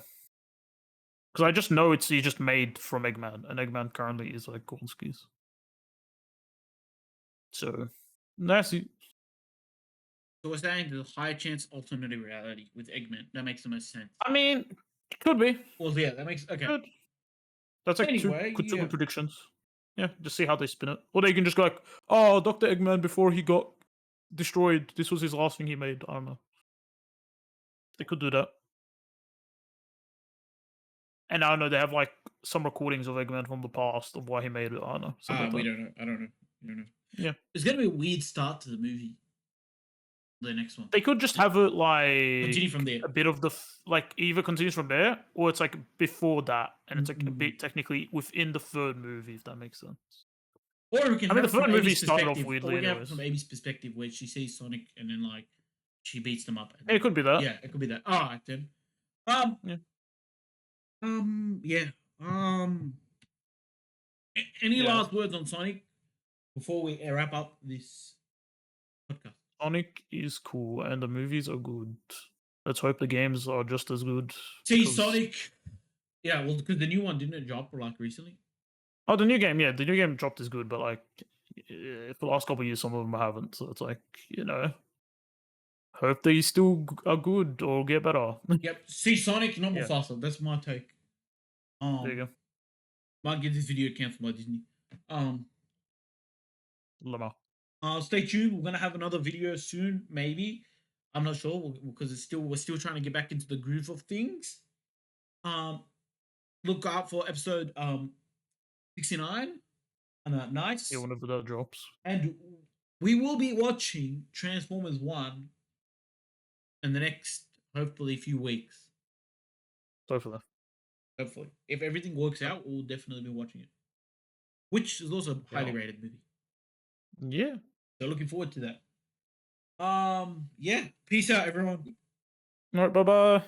because I just know it's he just made from Eggman, and Eggman currently is like Gornsky's. So that's it. So we're saying there's a high chance alternative reality with Eggman. That makes the most sense. I mean, could be. Well, yeah, that makes okay. Good. That's like Anyway, two yeah. good predictions. Yeah, just see how they spin it. Or they can just go like, "Oh, Doctor Eggman before he got destroyed. This was his last thing he made." I don't know. They could do that. And I don't know. They have like some recordings of Eggman from the past of why he made it. I don't know, something like We that. don't know. I don't know. We don't know. Yeah, It's gonna be a weird start to the movie. The next one. they could just have it Continue like from there. a bit of the like either continues from there or it's like before that, and it's like a Mm-mm. bit technically within the third movie, if that makes sense. Or we can I mean, have the it from third movie Amy's started off perspective. Or weirdly, we can have it from anyways. Amy's perspective where she sees Sonic and then like she beats them up and Yeah, then it could be that. yeah, it could be that. All right then. Yeah, it could be that. Yeah, it could be that. All right then. Um, Yeah, yeah. Any yeah. last words on Sonic before we wrap up this podcast? Sonic is cool, and the movies are good. Let's hope the games are just as good. See Because Sonic. Yeah, well, because the new one didn't it drop like recently. the new game, yeah, the new game dropped is good, but like for the last couple of years, some of them haven't. So it's like hope they still are good or get better. Yep. See Sonic, not Yeah, Mufasa. That's my take. there you Um, go. might get this video canceled by Disney. Um, Lamar. stay tuned. We're gonna have another video soon, maybe. I'm not sure because we're still trying to get back into the groove of things. Um, look out for episode 69. And Yeah, nice. whenever that drops. And we will be watching Transformers 1 in the next hopefully few weeks. Hopefully. Hopefully, if everything works Uh, out, we'll definitely be watching it. Which is also a highly Yeah. rated movie. Yeah. So looking forward to that. Yeah. Peace out, everyone. All right. Bye bye.